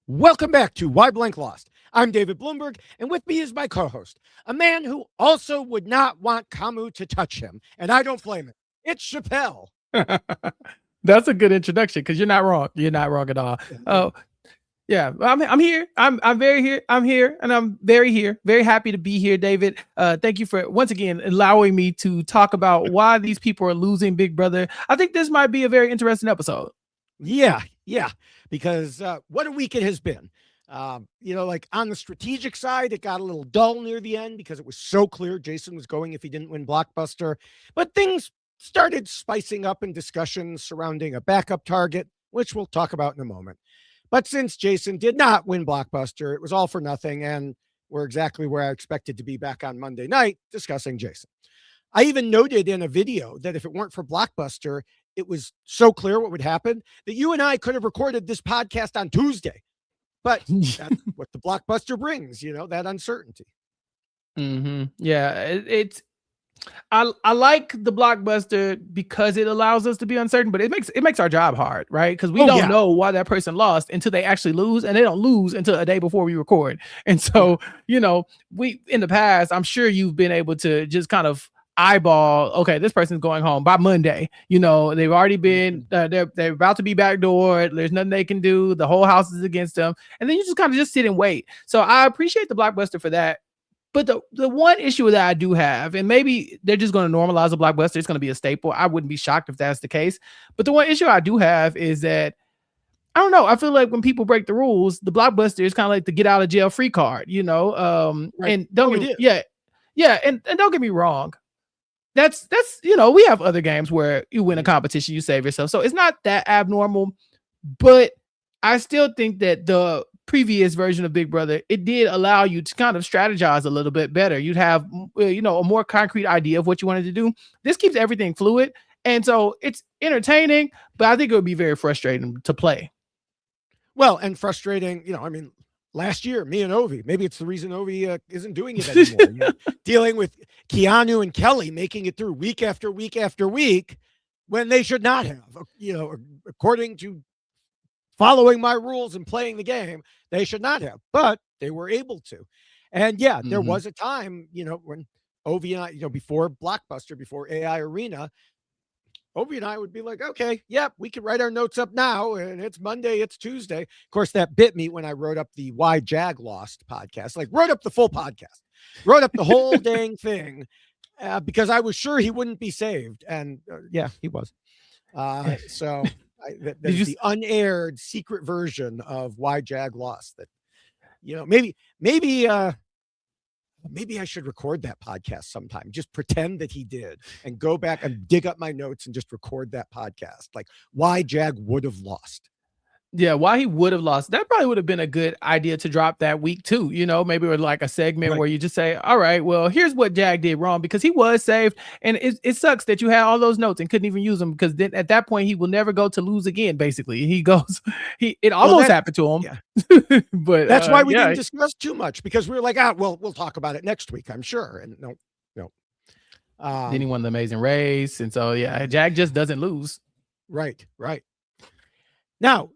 Welcome back to Why Blank Lost. I'm David Bloomberg, and with me is my co-host, a man who also would not want Kamu to touch him, and I don't blame him. It's Chappell. That's a good introduction because you're not wrong. You're not wrong at all. Oh, yeah, I'm here. I'm very here. I'm here, and I'm very here. Very happy to be here, David. Thank you for once again allowing me to talk about why these people are losing Big Brother. I think this might be a very interesting episode. Yeah, because what a week it has been. Like on the strategic side, it got a little dull near the end because it was so clear Jason was going if he didn't win Blockbuster. But things started spicing up in discussions surrounding a backup target, which we'll talk about in a moment. But since Jason did not win Blockbuster, it was all for nothing, and we're exactly where I expected to be back on Monday night discussing Jason. I even noted in a video that if it weren't for Blockbuster, it was so clear what would happen that you and I could have recorded this podcast on Tuesday. But that's what the Blockbuster brings, that uncertainty. Yeah, I like the Blockbuster because it allows us to be uncertain, but it makes our job hard, right? Because we don't know why that person lost until they actually lose, and they don't lose until a day before we record. And so, we in the past, I'm sure you've been able to just kind of eyeball, okay, this person's going home by Monday. They've already been they're about to be backdoored. There's nothing they can do. The whole house is against them, and then you just kind of just sit and wait. So I appreciate the Blockbuster for that. But the one issue that I do have, and maybe they're just going to normalize the Blockbuster, it's going to be a staple. I wouldn't be shocked if that's the case. But the one issue I do have is that I don't know. I feel like when people break the rules, the Blockbuster is kind of like the get out of jail free card, Right. And don't and don't get me wrong. That's we have other games where you win a competition, you save yourself. So it's not that abnormal, but I still think that the previous version of Big Brother, it did allow you to kind of strategize a little bit better. You'd have, a more concrete idea of what you wanted to do. This keeps everything fluid. And so it's entertaining, but I think it would be very frustrating to play. Well, and frustrating, last year, me and Ovi, maybe it's the reason Ovi isn't doing it anymore. Dealing with Keanu and Kelly making it through week after week after week when they should not have, according to following my rules and playing the game, they should not have, but they were able to. And there was a time, when Ovi and I, before Blockbuster, before AI Arena, Ovi and I would be like, okay, we can write our notes up now, and it's Monday, it's Tuesday. Of course, that bit me when I wrote up the Why Jag Lost podcast, wrote up the full podcast, wrote up the whole dang thing, because I was sure he wouldn't be saved. And he was. So there's the unaired secret version of Why Jag Lost that, maybe I should record that podcast sometime. Just pretend that he did and go back and dig up my notes and just record that podcast. Like why Jag would have lost. Yeah, why he would have lost. That probably would have been a good idea to drop that week too. Maybe with like a segment where you just say, all right, well, here's what Jag did wrong because he was saved. And it sucks that you had all those notes and couldn't even use them because then at that point he will never go to lose again. Basically, it almost happened to him. Yeah. But that's why we didn't discuss too much because we were like, we'll talk about it next week, I'm sure. And no. Then he won the Amazing Race. And so, Jag just doesn't lose. Right. Now,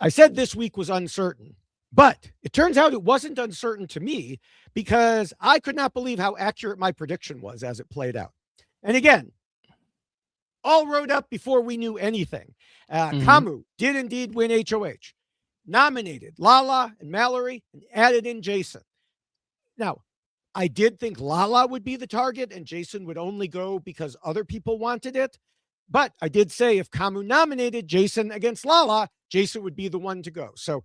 I said this week was uncertain, but it turns out it wasn't uncertain to me because I could not believe how accurate my prediction was as it played out. And again, all wrote up before we knew anything. Kamu did indeed win HOH, nominated Lala and Mallory, and added in Jason. Now, I did think Lala would be the target and Jason would only go because other people wanted it. But I did say if Kamu nominated Jason against Lala, Jason would be the one to go. So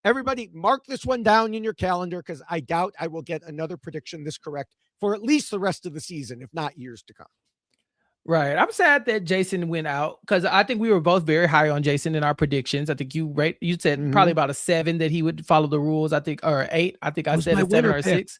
everybody mark this one down in your calendar because I doubt I will get another prediction this correct for at least the rest of the season, if not years to come. Right. I'm sad that Jason went out because I think we were both very high on Jason in our predictions. I think you said probably about a 7 that he would follow the rules. I think, or 8. I think I said a 7 or a 6.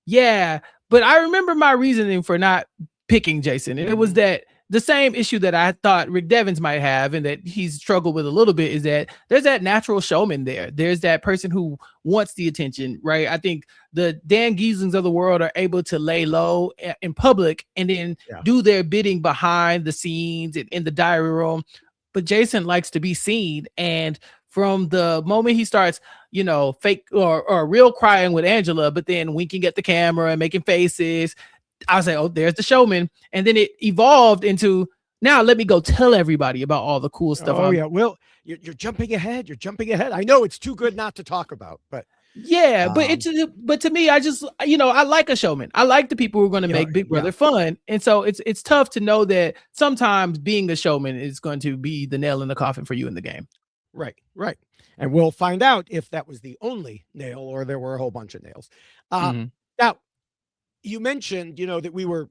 Yeah. But I remember my reasoning for not picking Jason. And it was that the same issue that I thought Rick Devens might have and that he's struggled with a little bit is that there's that natural showman there. There's that person who wants the attention, right? I think the Dan Gieslings of the world are able to lay low in public and then do their bidding behind the scenes and in the diary room. But Jason likes to be seen. And from the moment he starts, fake or real crying with Angela, but then winking at the camera and making faces. I was like, oh, there's the showman. And then it evolved into, now let me go tell everybody about all the cool stuff. Oh, yeah. Well, you're jumping ahead. You're jumping ahead. I know it's too good not to talk about, but yeah, but to me, I just, I like a showman. I like the people who are going to make Big Brother fun. And so it's tough to know that sometimes being a showman is going to be the nail in the coffin for you in the game. Right. And we'll find out if that was the only nail or there were a whole bunch of nails. Now, you mentioned, that we were,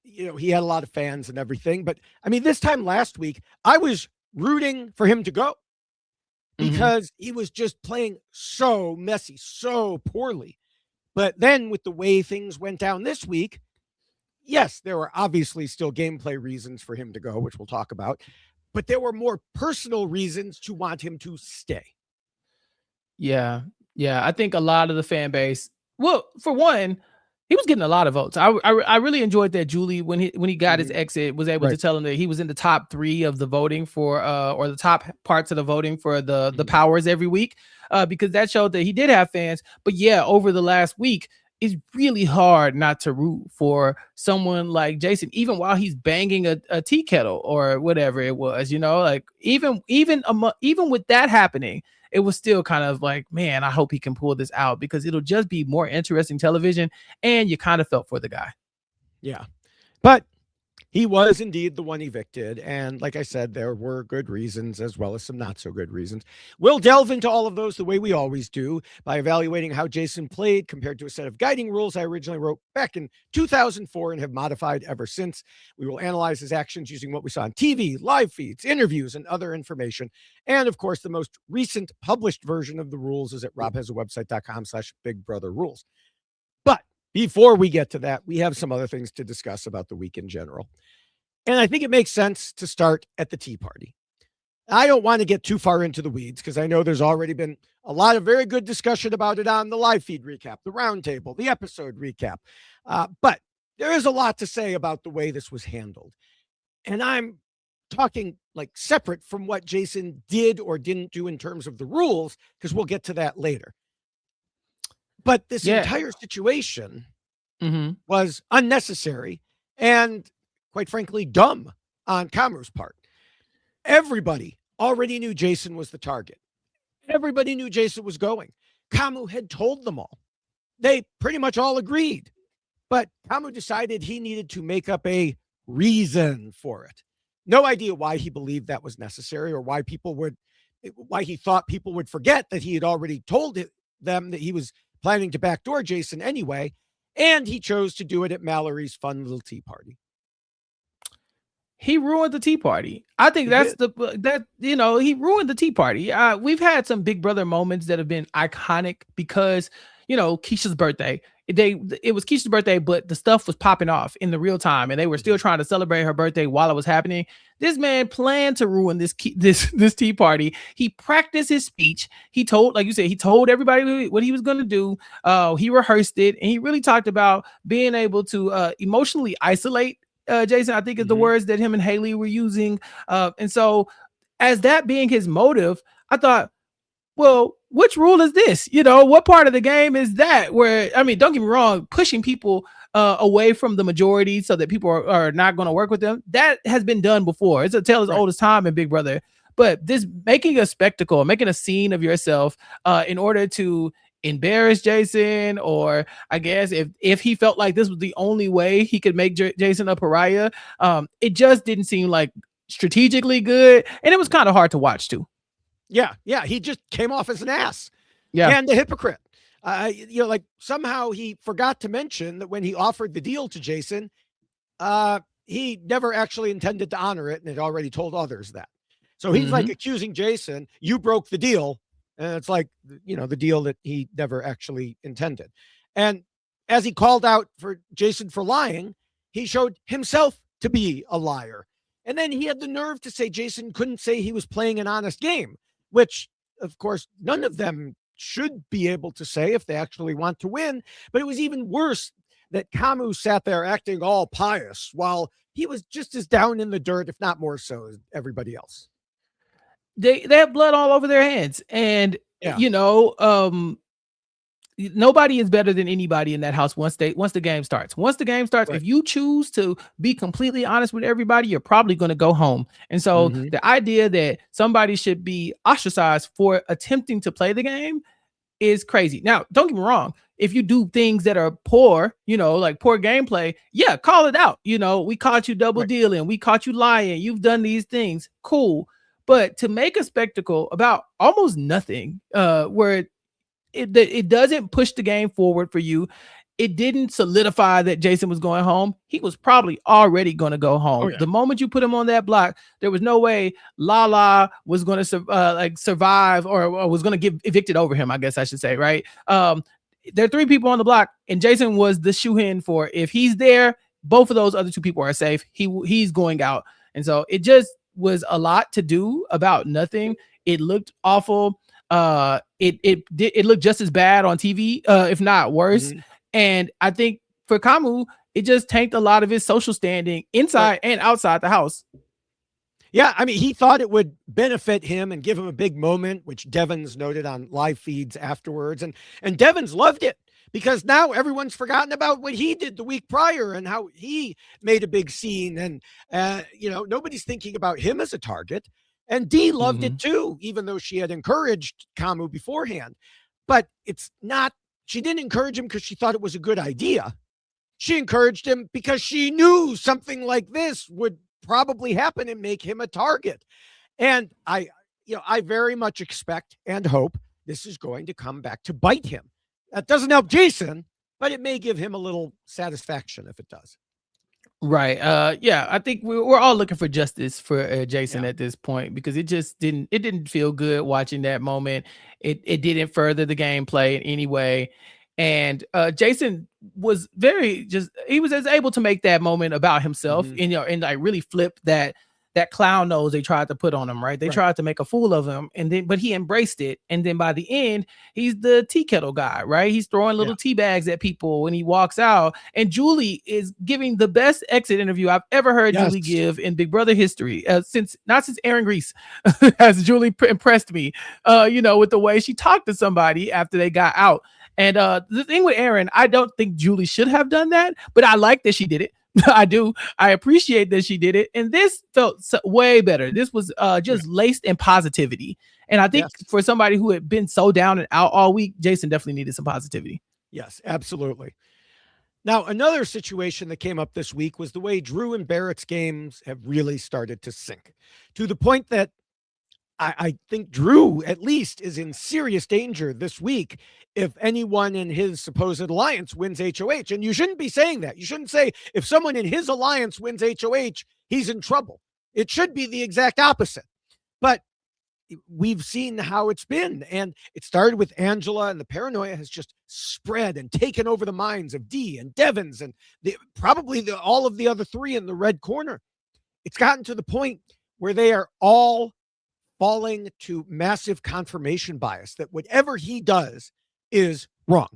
he had a lot of fans and everything. But I mean, this time last week, I was rooting for him to go because he was just playing so messy, so poorly. But then with the way things went down this week, yes, there were obviously still gameplay reasons for him to go, which we'll talk about. But there were more personal reasons to want him to stay. Yeah. I think a lot of the fan base, well, for one, he was getting a lot of votes. I really enjoyed that Julie, when he got his exit, was able to tell him that he was in the top 3 of the voting for, or the top parts of the voting for the powers every week, because that showed that he did have fans. But yeah, over the last week, it's really hard not to root for someone like Jason, even while he's banging a tea kettle or whatever it was, like even with that happening, it was still kind of like, man, I hope he can pull this out because it'll just be more interesting television. And you kind of felt for the guy. Yeah. But he was indeed the one evicted. And like I said, there were good reasons as well as some not so good reasons. We'll delve into all of those the way we always do by evaluating how Jason played compared to a set of guiding rules I originally wrote back in 2004 and have modified ever since. We will analyze his actions using what we saw on TV, live feeds, interviews, and other information. And of course, the most recent published version of the rules is at robhasawebsite.com/bigbrotherrules. But before we get to that, we have some other things to discuss about the week in general. And I think it makes sense to start at the tea party. I don't want to get too far into the weeds because I know there's already been a lot of very good discussion about it on the live feed recap, the roundtable, the episode recap. But there is a lot to say about the way this was handled. And I'm talking like separate from what Jason did or didn't do in terms of the rules, because we'll get to that later. But this entire situation was unnecessary and, quite frankly, dumb on Kamu's part. Everybody already knew Jason was the target. Everybody knew Jason was going. Kamu had told them all. They pretty much all agreed. But Kamu decided he needed to make up a reason for it. No idea why he believed that was necessary or why he thought people would forget that he had already told them that he was planning to backdoor Jason anyway, and he chose to do it at Mallory's fun little tea party. He ruined the tea party. I think he ruined the tea party. We've had some Big Brother moments that have been iconic because, Keisha's birthday. It was Keisha's birthday, but the stuff was popping off in the real time, and they were still trying to celebrate her birthday while it was happening. This man planned to ruin this tea party. He practiced his speech. He told, like you said, he told everybody what he was going to do. He rehearsed it, and he really talked about being able to emotionally isolate Jason, I think is the words that him and Haley were using. And so as that being his motive, I thought, well, which rule is this? What part of the game is that? Where, I mean, don't get me wrong, pushing people away from the majority so that people are not going to work with them, that has been done before. It's a tale as old as time in Big Brother. But this making a spectacle, making a scene of yourself in order to embarrass Jason, or I guess if he felt like this was the only way he could make Jason a pariah, it just didn't seem like strategically good, and it was kind of hard to watch too. Yeah, he just came off as an ass. Yeah, and a hypocrite. Like somehow he forgot to mention that when he offered the deal to Jason, he never actually intended to honor it and had already told others that. So he's like accusing Jason, you broke the deal. And it's like, the deal that he never actually intended. And as he called out for Jason for lying, he showed himself to be a liar. And then he had the nerve to say Jason couldn't say he was playing an honest game, which, of course, none of them should be able to say if they actually want to win. But it was even worse that Kamu sat there acting all pious while he was just as down in the dirt, if not more so, as everybody else. They have blood all over their hands. And Yeah. Nobody is better than anybody in that house once the game starts. Once the game starts, Right. if you choose to be completely honest with everybody, you're probably going to go home. And so Mhm. the idea that somebody should be ostracized for attempting to play the game is crazy. Now, don't get me wrong. If you do things that are poor, like poor gameplay, yeah, call it out. We caught you double Right. dealing. We caught you lying. You've done these things. Cool. But to make a spectacle about almost nothing, where it doesn't push the game forward for you. It didn't solidify that Jason was going home. He was probably already going to go Oh home. yeah. The moment you put him on that block, there was no way Lala was going to survive or was going to get evicted over him, I guess I should say, right? There are 3 people on the block, and Jason was the shoe-in for if he's there, both of those other 2 people are safe. He's going out. And so it just was a lot to do about nothing. It looked awful. It looked just as bad on TV, if not worse. Mhm. And I think for Kamu, it just tanked a lot of his social standing inside Right. and outside the house. Yeah, I mean, he thought it would benefit him and give him a big moment, which Devins noted on live feeds afterwards, and Devins loved it because now everyone's forgotten about what he did the week prior and how he made a big scene, and nobody's thinking about him as a target. And Dee loved it too, even though she had encouraged Kamu beforehand. But it's not. She didn't encourage him because she thought it was a good idea. She encouraged him because she knew something like this would probably happen and make him a target. And I very much expect and hope this is going to come back to bite him. That doesn't help Jason, but it may give him a little satisfaction if it does. Right. Yeah, I think we're all looking for justice for Jason Yeah. at this point, because it just didn't feel good watching that moment. It didn't further the gameplay in any way. And Jason was he was as able to make that moment about himself, Mhm. and like really flip that clown nose they tried to put on him, right? They Right. tried to make a fool of him, but he embraced it. And then by the end, he's the tea kettle guy, right? He's throwing Yeah. little tea bags at people when he walks out. And Julie is giving the best exit interview I've ever heard Yes. Julie give in Big Brother history, since Aaron Grease has Julie impressed me, with the way she talked to somebody after they got out. And the thing with Aaron, I don't think Julie should have done that, but I like that she did it. I do. I appreciate that she did it. And this felt way better. This was just laced in positivity. And I think Yes. for somebody who had been so down and out all week, Jason definitely needed some positivity. Yes, absolutely. Now, another situation that came up this week was the way Drew and Barrett's games have really started to sink, to the point that I think Drew, at least, is in serious danger this week if anyone in his supposed alliance wins HOH. And you shouldn't be saying that. You shouldn't say if someone in his alliance wins HOH, he's in trouble. It should be the exact opposite. But we've seen how it's been. And it started with Angela, and the paranoia has just spread and taken over the minds of Dee and Devins and probably all of the other 3 in the red corner. It's gotten to the point where they are all falling to massive confirmation bias that whatever he does is wrong.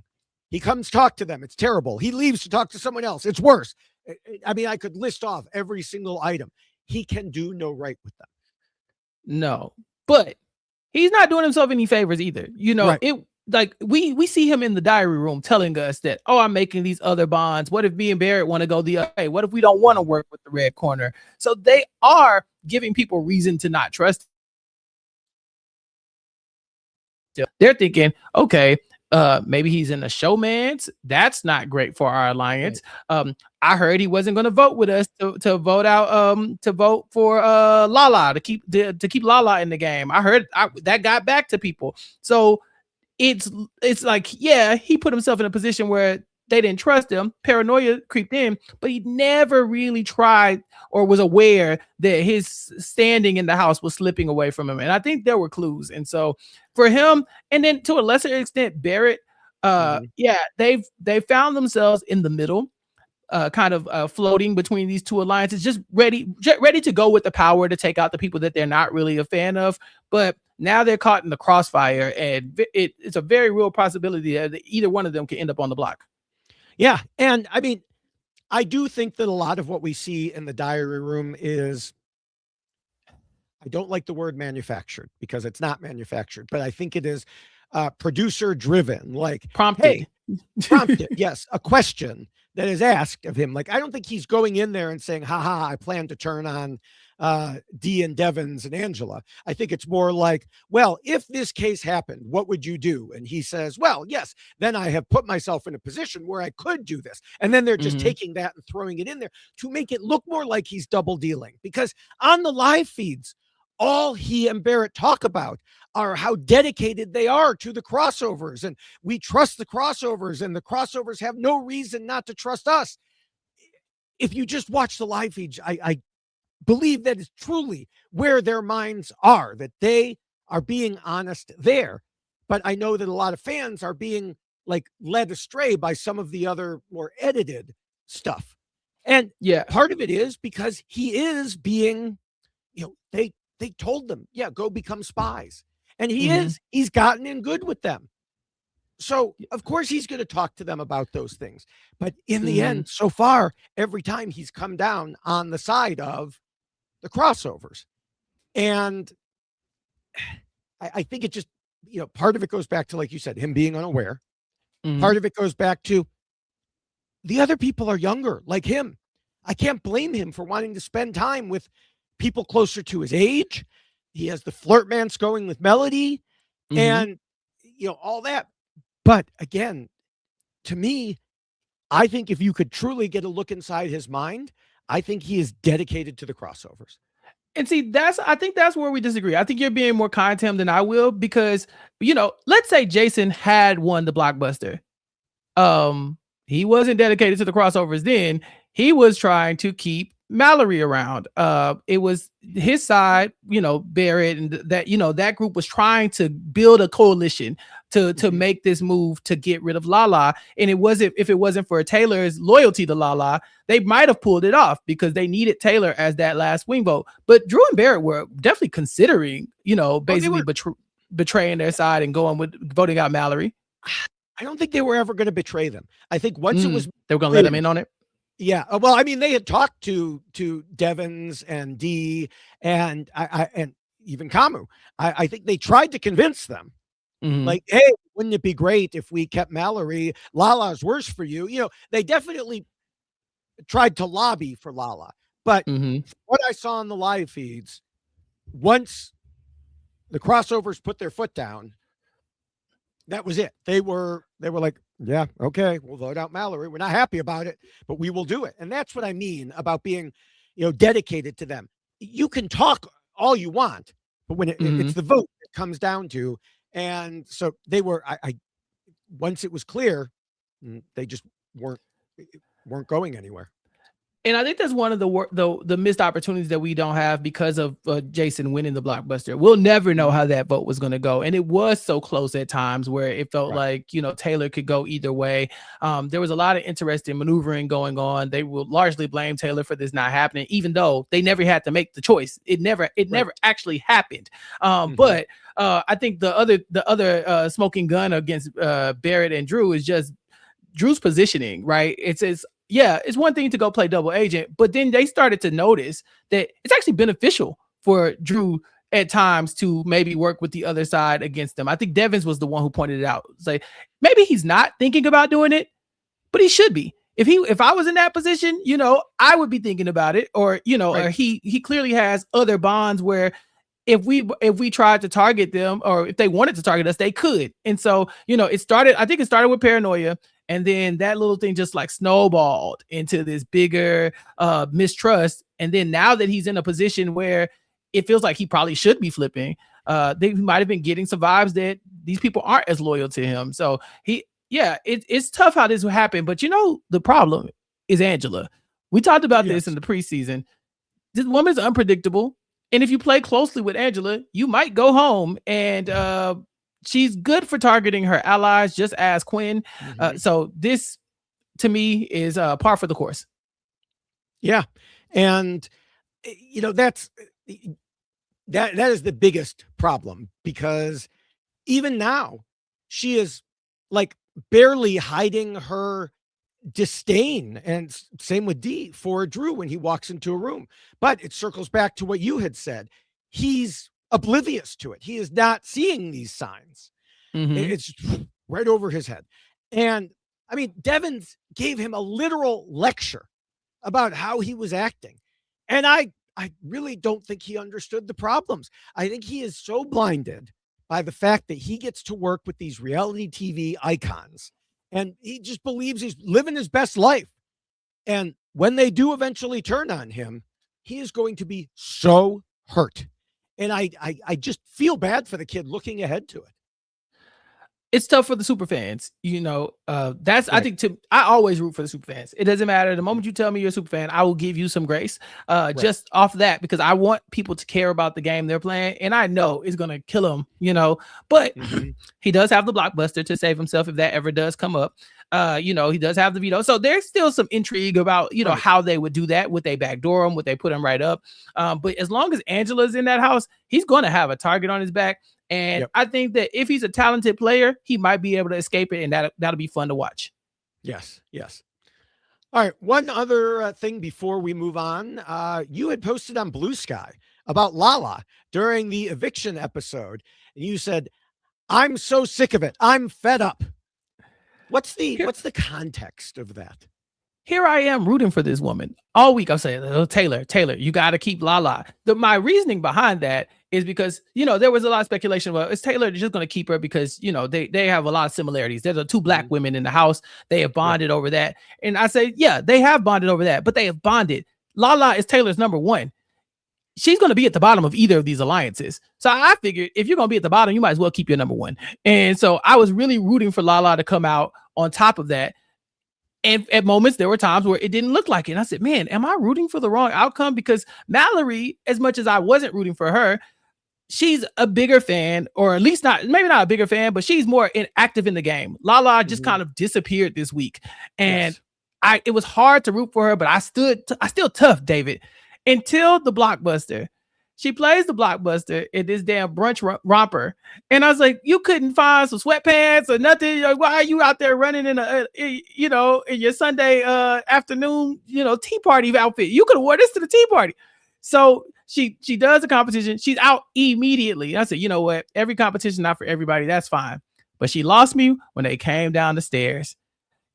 He comes talk to them, it's terrible. He leaves to talk to someone else, it's worse. I mean, I could list off every single item. He can do no right with them. No, but he's not doing himself any favors either. Right. It like we see him in the diary room telling us that, oh, I'm making these other bonds. What if me and Barrett want to go the other way? What if we don't want to work with the red corner? So they are giving people reason to not trust. They're thinking, okay, maybe he's in a showman's. That's not great for our alliance. Right. I heard he wasn't going to vote with us to vote out to vote for Lala to keep Lala in the game. I heard that got back to people. So it's like, yeah, he put himself in a position where they didn't trust him. Paranoia creeped in, but he never really tried or was aware that his standing in the house was slipping away from him. And I think there were clues. And so for him, and then to a lesser extent, Barrett, yeah, they've found themselves in the middle, kind of floating between these 2 alliances, just ready to go with the power to take out the people that they're not really a fan of. But now they're caught in the crossfire, and it's a very real possibility that either one of them can end up on the block. Yeah. And I mean, I do think that a lot of what we see in the diary room is I don't like the word manufactured because it's not manufactured, but I think it is producer driven, like, Prompted. hey, prompted, yes, a question that is asked of him. Like, I don't think he's going in there and saying, haha, I plan to turn on Dee and Devins and Angela. I think it's more like, well, if this case happened, what would you do? And he says, well, yes, then I have put myself in a position where I could do this. And then they're just taking that and throwing it in there to make it look more like he's double dealing. Because on the live feeds, all he and Barrett talk about are how dedicated they are to the crossovers. And we trust the crossovers, and the crossovers have no reason not to trust us. If you just watch the live feeds, I believe that is truly where their minds are, that they are being honest there. But I know that a lot of fans are being like led astray by some of the other more edited stuff. And yeah, part of it is because he is being, they told them, yeah, go become spies. And he's gotten in good with them. So of course he's going to talk to them about those things. But in the end, so far, every time he's come down on the side of the crossovers. And I think it just, part of it goes back to, like you said, him being unaware. Part of it goes back to the other people are younger, like him. I can't blame him for wanting to spend time with people closer to his age. He has the flirtmance going with Melody and, all that. But again, to me, I think if you could truly get a look inside his mind, I think he is dedicated to the crossovers. And see, I think that's where we disagree. I think you're being more kind to him than I will, because, let's say Jason had won the Blockbuster. He wasn't dedicated to the crossovers then. He was trying to keep Mallory around. It was his side, Barrett, and that group was trying to build a coalition to make this move to get rid of Lala. And if it wasn't for Taylor's loyalty to Lala, they might have pulled it off because they needed Taylor as that last swing vote. But Drew and Barrett were definitely considering, basically betraying their side and going with voting out Mallory. I don't think they were ever going to betray them. I think once it was, they were going to let them in on it. Yeah. Well, I mean, they had talked to Devins and Dee and and even Kamu. I think they tried to convince them, like, hey, wouldn't it be great if we kept Mallory? Lala's worse for you. They definitely tried to lobby for Lala. But what I saw on the live feeds, once the crossovers put their foot down, that was it. They were like, yeah, okay, we'll vote out Mallory. We're not happy about it, but we will do it. And that's what I mean about being, dedicated to them. You can talk all you want, but when it's the vote it comes down to. And so they were, once it was clear, they just weren't going anywhere. And I think that's one of the missed opportunities that we don't have because of Jason winning the Blockbuster. We'll never know how that vote was going to go. And it was so close at times where it felt like, Taylor could go either way. There was a lot of interesting maneuvering going on. They will largely blame Taylor for this not happening, even though they never had to make the choice. It never actually happened. But I think the other smoking gun against Barrett and Drew is just Drew's positioning, right? It's one thing to go play double agent, but then they started to notice that it's actually beneficial for Drew at times to maybe work with the other side against them. I think Devins was the one who pointed it out. Say, maybe he's not thinking about doing it, but he should be. If I was in that position, I would be thinking about it, or, or he clearly has other bonds where if we tried to target them, or if they wanted to target us, they could. And so, I think it started with paranoia. And then that little thing just like snowballed into this bigger mistrust. And then now that he's in a position where it feels like he probably should be flipping, they might have been getting some vibes that these people aren't as loyal to him. So it's tough how this will happen. But the problem is Angela. We talked about this in the preseason. This woman's unpredictable. And if you play closely with Angela, you might go home and she's good for targeting her allies, just as Quinn. So this, to me, is par for the course. Yeah, and that is the biggest problem, because even now she is like barely hiding her disdain, and same with Dee, for Drew when he walks into a room. But it circles back to what you had said. he's oblivious to it. He is not seeing these signs. It's right over his head. And I mean, Devins gave him a literal lecture about how he was acting. And I really don't think he understood the problems. I think he is so blinded by the fact that he gets to work with these reality TV icons. And he just believes he's living his best life. And when they do eventually turn on him, he is going to be so hurt. And I just feel bad for the kid looking ahead to it. It's tough for the super fans, that's right. I think I always root for the super fans. It doesn't matter. The moment you tell me you're a super fan, I will give you some grace, right. Just off that, because I want people to care about the game they're playing. And I know it's going to kill him, but he does have the Blockbuster to save himself if that ever does come up. He does have the veto. So there's still some intrigue about, right. how they would do that. Would they backdoor him? Would they put him right up? But as long as Angela's in that house, he's going to have a target on his back. And I think that if he's a talented player, he might be able to escape it, and that'll be fun to watch. Yes. All right. One other thing before we move on. You had posted on Blue Sky about Lala during the eviction episode, and you said, "I'm so sick of it. I'm fed up." What's the context of that? Here I am rooting for this woman all week. I'm saying, oh, Taylor, you got to keep Lala. My reasoning behind that is because, there was a lot of speculation. Well, is Taylor just going to keep her because, they have a lot of similarities. There's two black women in the house. They have bonded over that. And I say, yeah, they have bonded over that, but they have bonded. Lala is Taylor's number one. She's going to be at the bottom of either of these alliances. So I figured if you're going to be at the bottom, you might as well keep your number one. And so I was really rooting for Lala to come out on top of that. And at moments, there were times where it didn't look like it. And I said, man, am I rooting for the wrong outcome? Because Mallory, as much as I wasn't rooting for her, she's a bigger fan, or at least maybe not a bigger fan, but she's more active in the game. Lala just kind of disappeared this week. And it was hard to root for her, but I still tough, David, until the Blockbuster. She plays the Blockbuster in this damn brunch romper. And I was like, you couldn't find some sweatpants or nothing. Why are you out there running in in your Sunday afternoon, tea party outfit? You could have wore this to the tea party. So she does the competition. She's out immediately. I said, you know what? Every competition, not for everybody. That's fine. But she lost me when they came down the stairs.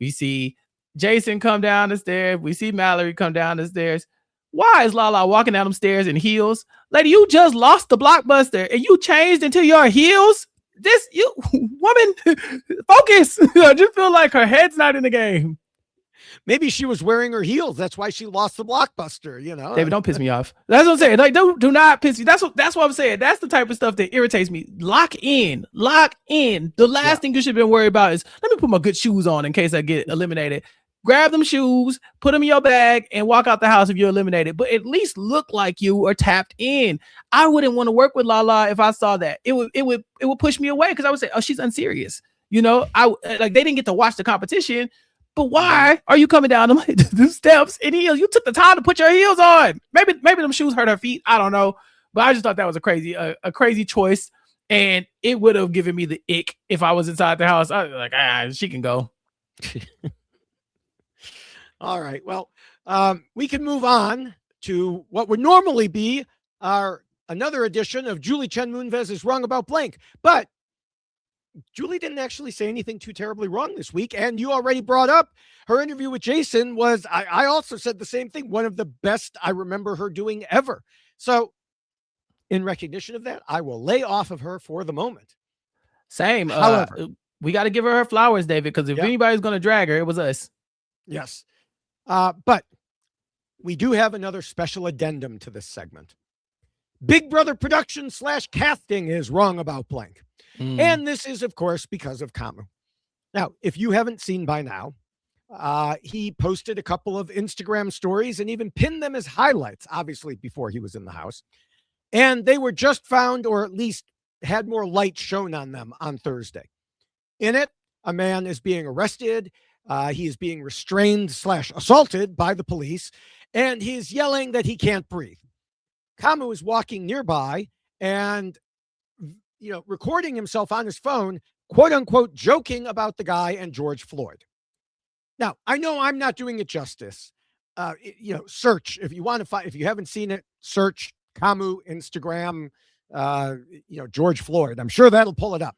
We see Jason come down the stairs. We see Mallory come down the stairs. Why is Lala walking down them stairs in heels? Lady, you just lost the Blockbuster and you changed into your heels? Woman, focus. I just feel like her head's not in the game. Maybe she was wearing her heels. That's why she lost the Blockbuster, David, don't piss me off. That's what I'm saying. Like, do not piss me. That's what I'm saying. That's the type of stuff that irritates me. Lock in. The last thing you should have been worried about is, let me put my good shoes on in case I get eliminated. Grab them shoes, put them in your bag, and walk out the house if you're eliminated. But at least look like you are tapped in. I wouldn't want to work with Lala if I saw that. It would push me away, because I would say, oh, she's unserious. They didn't get to watch the competition. But why are you coming down the steps in heels? You took the time to put your heels on. Maybe them shoes hurt her feet. I don't know. But I just thought that was a crazy choice. And it would have given me the ick if I was inside the house. I was like, she can go. All right. Well, we can move on to what would normally be another edition of Julie Chen Moonves is Wrong About Blank. But Julie didn't actually say anything too terribly wrong this week. And you already brought up her interview with Jason was, I also said the same thing, one of the best I remember her doing ever. So in recognition of that, I will lay off of her for the moment. Same. However, we got to give her flowers, David, because if anybody's going to drag her, it was us. Yes. But we do have another special addendum to this segment. Big Brother production / casting is Wrong About Blank. And this is, of course, because of Kamu. Now, if you haven't seen by now, he posted a couple of Instagram stories and even pinned them as highlights, obviously, before he was in the house. And they were just found, or at least had more light shown on them on Thursday. In it, a man is being arrested. He is being restrained / assaulted by the police, and he's yelling that he can't breathe. Kamu is walking nearby and, recording himself on his phone, quote unquote, joking about the guy and George Floyd. Now, I know I'm not doing it justice. Search if you want to find, if you haven't seen it, search Kamu Instagram, George Floyd. I'm sure that'll pull it up.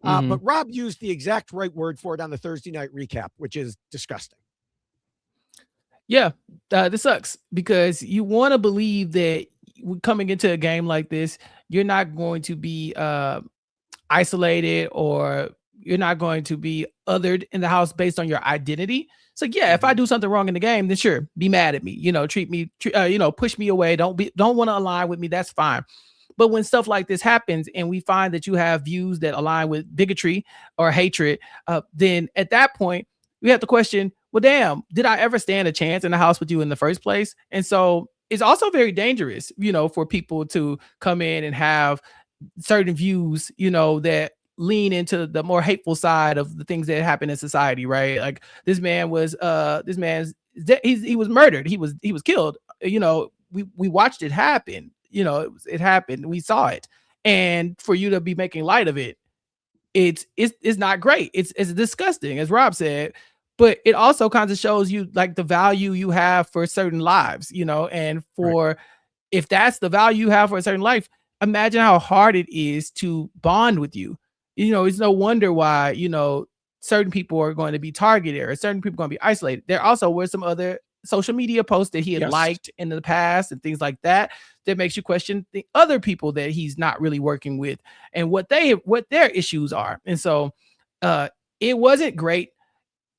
But Rob used the exact right word for it on the Thursday night recap, which is disgusting. Yeah, this sucks because you want to believe that coming into a game like this, you're not going to be isolated, or you're not going to be othered in the house based on your identity. So yeah, if I do something wrong in the game, then sure, be mad at me, treat me, push me away. Don't want to align with me. That's fine. But when stuff like this happens and we find that you have views that align with bigotry or hatred, then at that point, we have to question, well, damn, did I ever stand a chance in the house with you in the first place? And so it's also very dangerous, for people to come in and have certain views, that lean into the more hateful side of the things that happen in society, right? Like this man was, he was murdered. He was killed. We watched it happen. It happened. We saw it. And for you to be making light of it, it's not great. It's disgusting, as Rob said. But it also kind of shows you like the value you have for certain lives, and for if that's the value you have for a certain life, imagine how hard it is to bond with you. It's no wonder why, certain people are going to be targeted or certain people are going to be isolated. There also were some other social media posts that he had liked in the past and things like that makes you question the other people that he's not really working with and what their issues are. And so it wasn't great.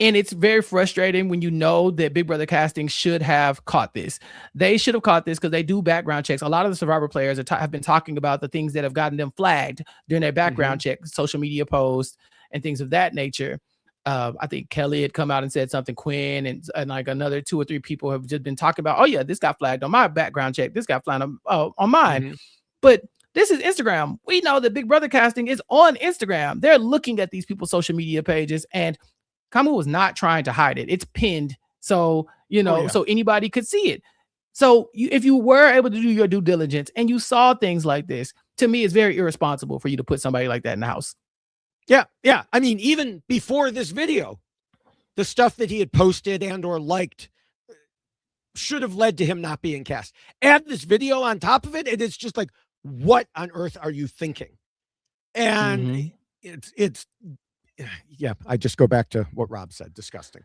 And it's very frustrating when you know that Big Brother casting should have caught this. They should have caught this because they do background checks. A lot of the Survivor players have been talking about the things that have gotten them flagged during their background check, social media posts and things of that nature. I think Kelly had come out and said something, Quinn and like another 2 or 3 people have just been talking about, oh yeah, this got flagged on my background check. This got flagged on mine. But this is Instagram. We know that Big Brother casting is on Instagram. They're looking at these people's social media pages, and Kamu was not trying to hide it. It's pinned. So, so anybody could see it. So if you were able to do your due diligence and you saw things like this, to me, it's very irresponsible for you to put somebody like that in the house. Yeah. Yeah. I mean, even before this video, the stuff that he had posted and or liked should have led to him not being cast. Add this video on top of it, and it's just like, what on earth are you thinking? And it's yeah, I just go back to what Rob said. Disgusting.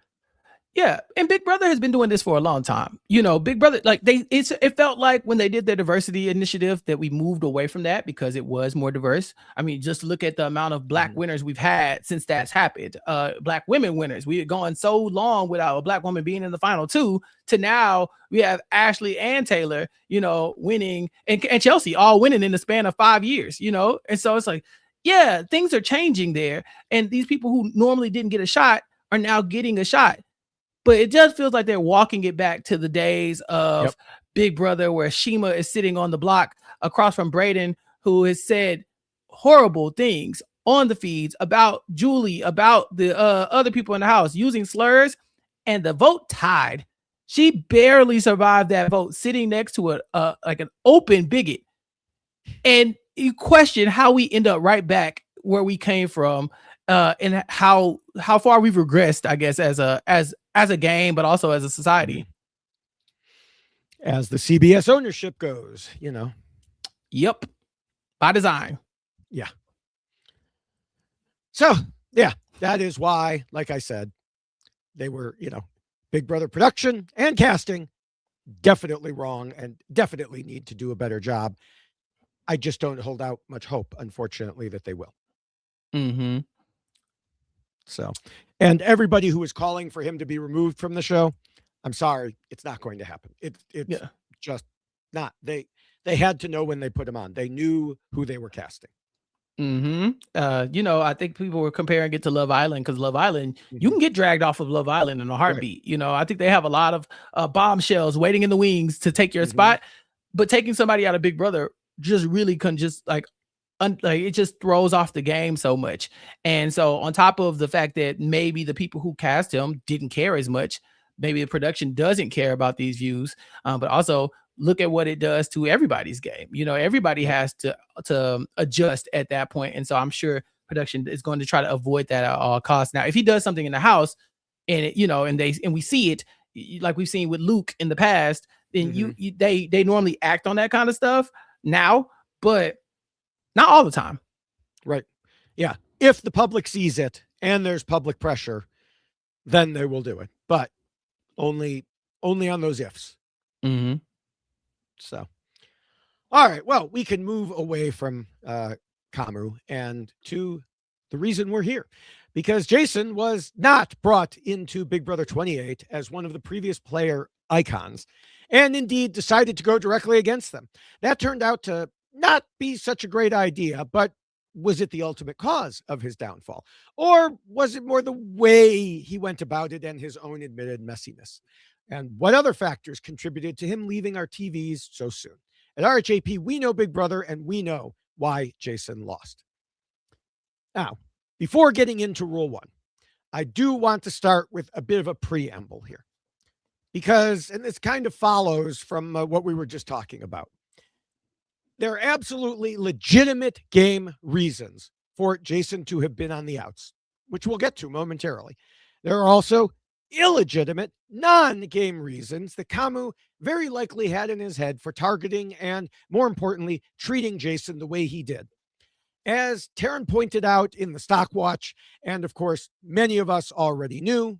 Yeah, and Big Brother has been doing this for a long time. Big Brother, like it felt like when they did their diversity initiative that we moved away from that because it was more diverse. I mean, just look at the amount of Black winners we've had since that's happened. Black women winners. We had gone so long without a Black woman being in the final 2 to now we have Ashley and Taylor, winning, and Chelsea all winning in the span of 5 years. And so it's like, yeah, things are changing there. And these people who normally didn't get a shot are now getting a shot. But it just feels like they're walking it back to the days of Big Brother, where Shima is sitting on the block across from Brayden, who has said horrible things on the feeds about Julie, about the other people in the house, using slurs, and the vote tied. She barely survived that vote, sitting next to like an open bigot. And you question how we end up right back where we came from, and how far we've regressed, I guess, as a game, but also as a society. As the CBS ownership goes, Yep. By design. Yeah. So, yeah, that is why, like I said, they were, Big Brother production and casting definitely wrong and definitely need to do a better job. I just don't hold out much hope, unfortunately, that they will. So, and everybody who is calling for him to be removed from the show, I'm sorry, it's not going to happen. It's just not. They had to know when they put him on. They knew who they were casting. I think people were comparing it to Love Island, because Love Island, you can get dragged off of Love Island in a heartbeat. I think they have a lot of bombshells waiting in the wings to take your spot, but taking somebody out of Big Brother just really can just like it just throws off the game so much. And so on top of the fact that maybe the people who cast him didn't care as much, maybe the production doesn't care about these views, but also look at what it does to everybody's game. Everybody has to adjust at that point. And so I'm sure production is going to try to avoid that at all costs. Now, if he does something in the house and and we see it, like we've seen with Luke in the past, and they normally act on that kind of stuff now, but not all the time. Right. Yeah. If the public sees it and there's public pressure, then they will do it, but only on those ifs. Mm-hmm. So, all right. Well, we can move away from Kamu and to the reason we're here, because Jason was not brought into Big Brother 28 as one of the previous player icons, and indeed decided to go directly against them. That turned out to not be such a great idea, but was it the ultimate cause of his downfall? Or was it more the way he went about it and his own admitted messiness? And what other factors contributed to him leaving our TVs so soon? At RHAP, we know Big Brother, and we know why Jason lost. Now, before getting into Rule 1, I do want to start with a bit of a preamble here, because, and this kind of follows from what we were just talking about, there are absolutely legitimate game reasons for Jason to have been on the outs, which we'll get to momentarily. There are also illegitimate non-game reasons that Kamu very likely had in his head for targeting and, more importantly, treating Jason the way he did. As Taryn pointed out in the Stock Watch, and of course, many of us already knew,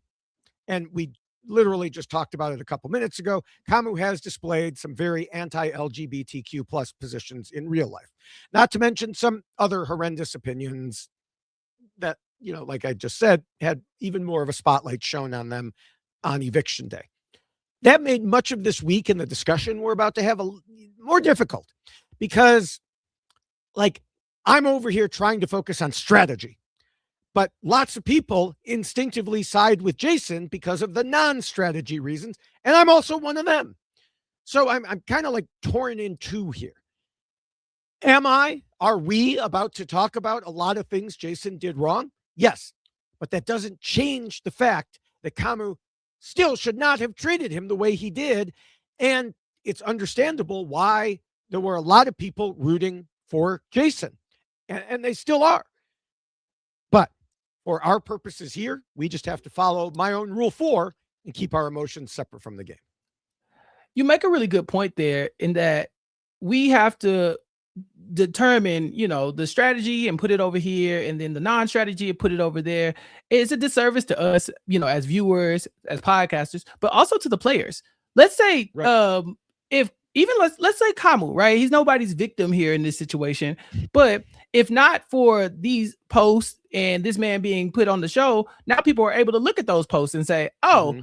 and we literally just talked about it a couple minutes ago, Kamu has displayed some very anti-LGBTQ plus positions in real life, not to mention some other horrendous opinions that, like I just said, had even more of a spotlight shown on them on eviction day. That made much of this week in the discussion we're about to have more difficult, because I'm over here trying to focus on strategy, but lots of people instinctively side with Jason because of the non-strategy reasons, and I'm also one of them. So I'm kind of torn in two here. Are we about to talk about a lot of things Jason did wrong? Yes, but that doesn't change the fact that Kamu still should not have treated him the way he did, and it's understandable why there were a lot of people rooting for Jason, and they still are. But for our purposes here, we just have to follow my own Rule 4 and keep our emotions separate from the game. You make a really good point there, in that we have to determine, the strategy and put it over here, and then the non-strategy and put it over there. It's a disservice to us, as viewers, as podcasters, but also to the players. Let's say, right. Let's say Kamu, right? He's nobody's victim here in this situation, but if not for these posts and this man being put on the show, now people are able to look at those posts and say, oh,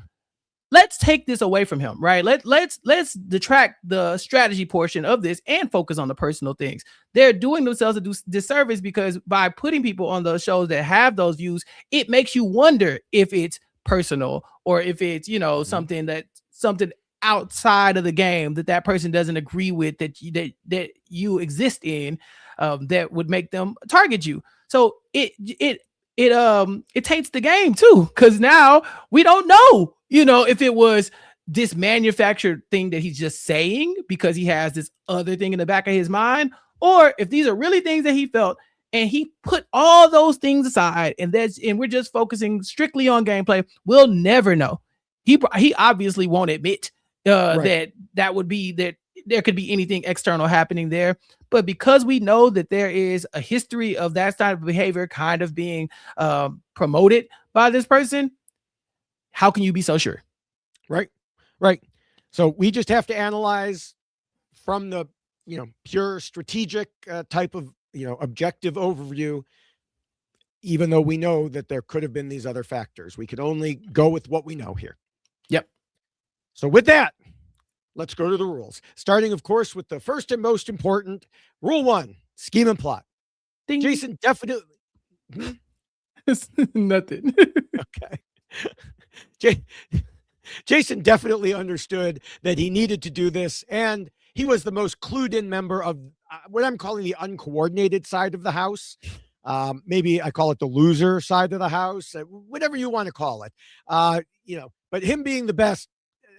let's take this away from him, right? Let's detract the strategy portion of this and focus on the personal things. They're doing themselves a disservice, because by putting people on those shows that have those views, it makes you wonder if it's personal, or if it's, something outside of the game that person doesn't agree with, that you exist in, that would make them target you. So it taints the game too, because now we don't know, if it was this manufactured thing that he's just saying because he has this other thing in the back of his mind, or if these are really things that he felt and he put all those things aside, and we're just focusing strictly on gameplay. We'll never know. He obviously won't admit right. that would be that there could be anything external happening there. But because we know that there is a history of that type of behavior kind of being promoted by this person, how can you be so sure? Right. So we just have to analyze from the, pure strategic type of, objective overview, even though we know that there could have been these other factors. We could only go with what we know here. Yep. So with that, let's go to the rules. Starting, of course, with the first and most important, Rule 1, scheme and plot. Ding. Jason definitely... Nothing. Okay. Jason definitely understood that he needed to do this, and he was the most clued in member of what I'm calling the uncoordinated side of the house. Maybe I call it the loser side of the house, whatever you want to call it. But him being the best,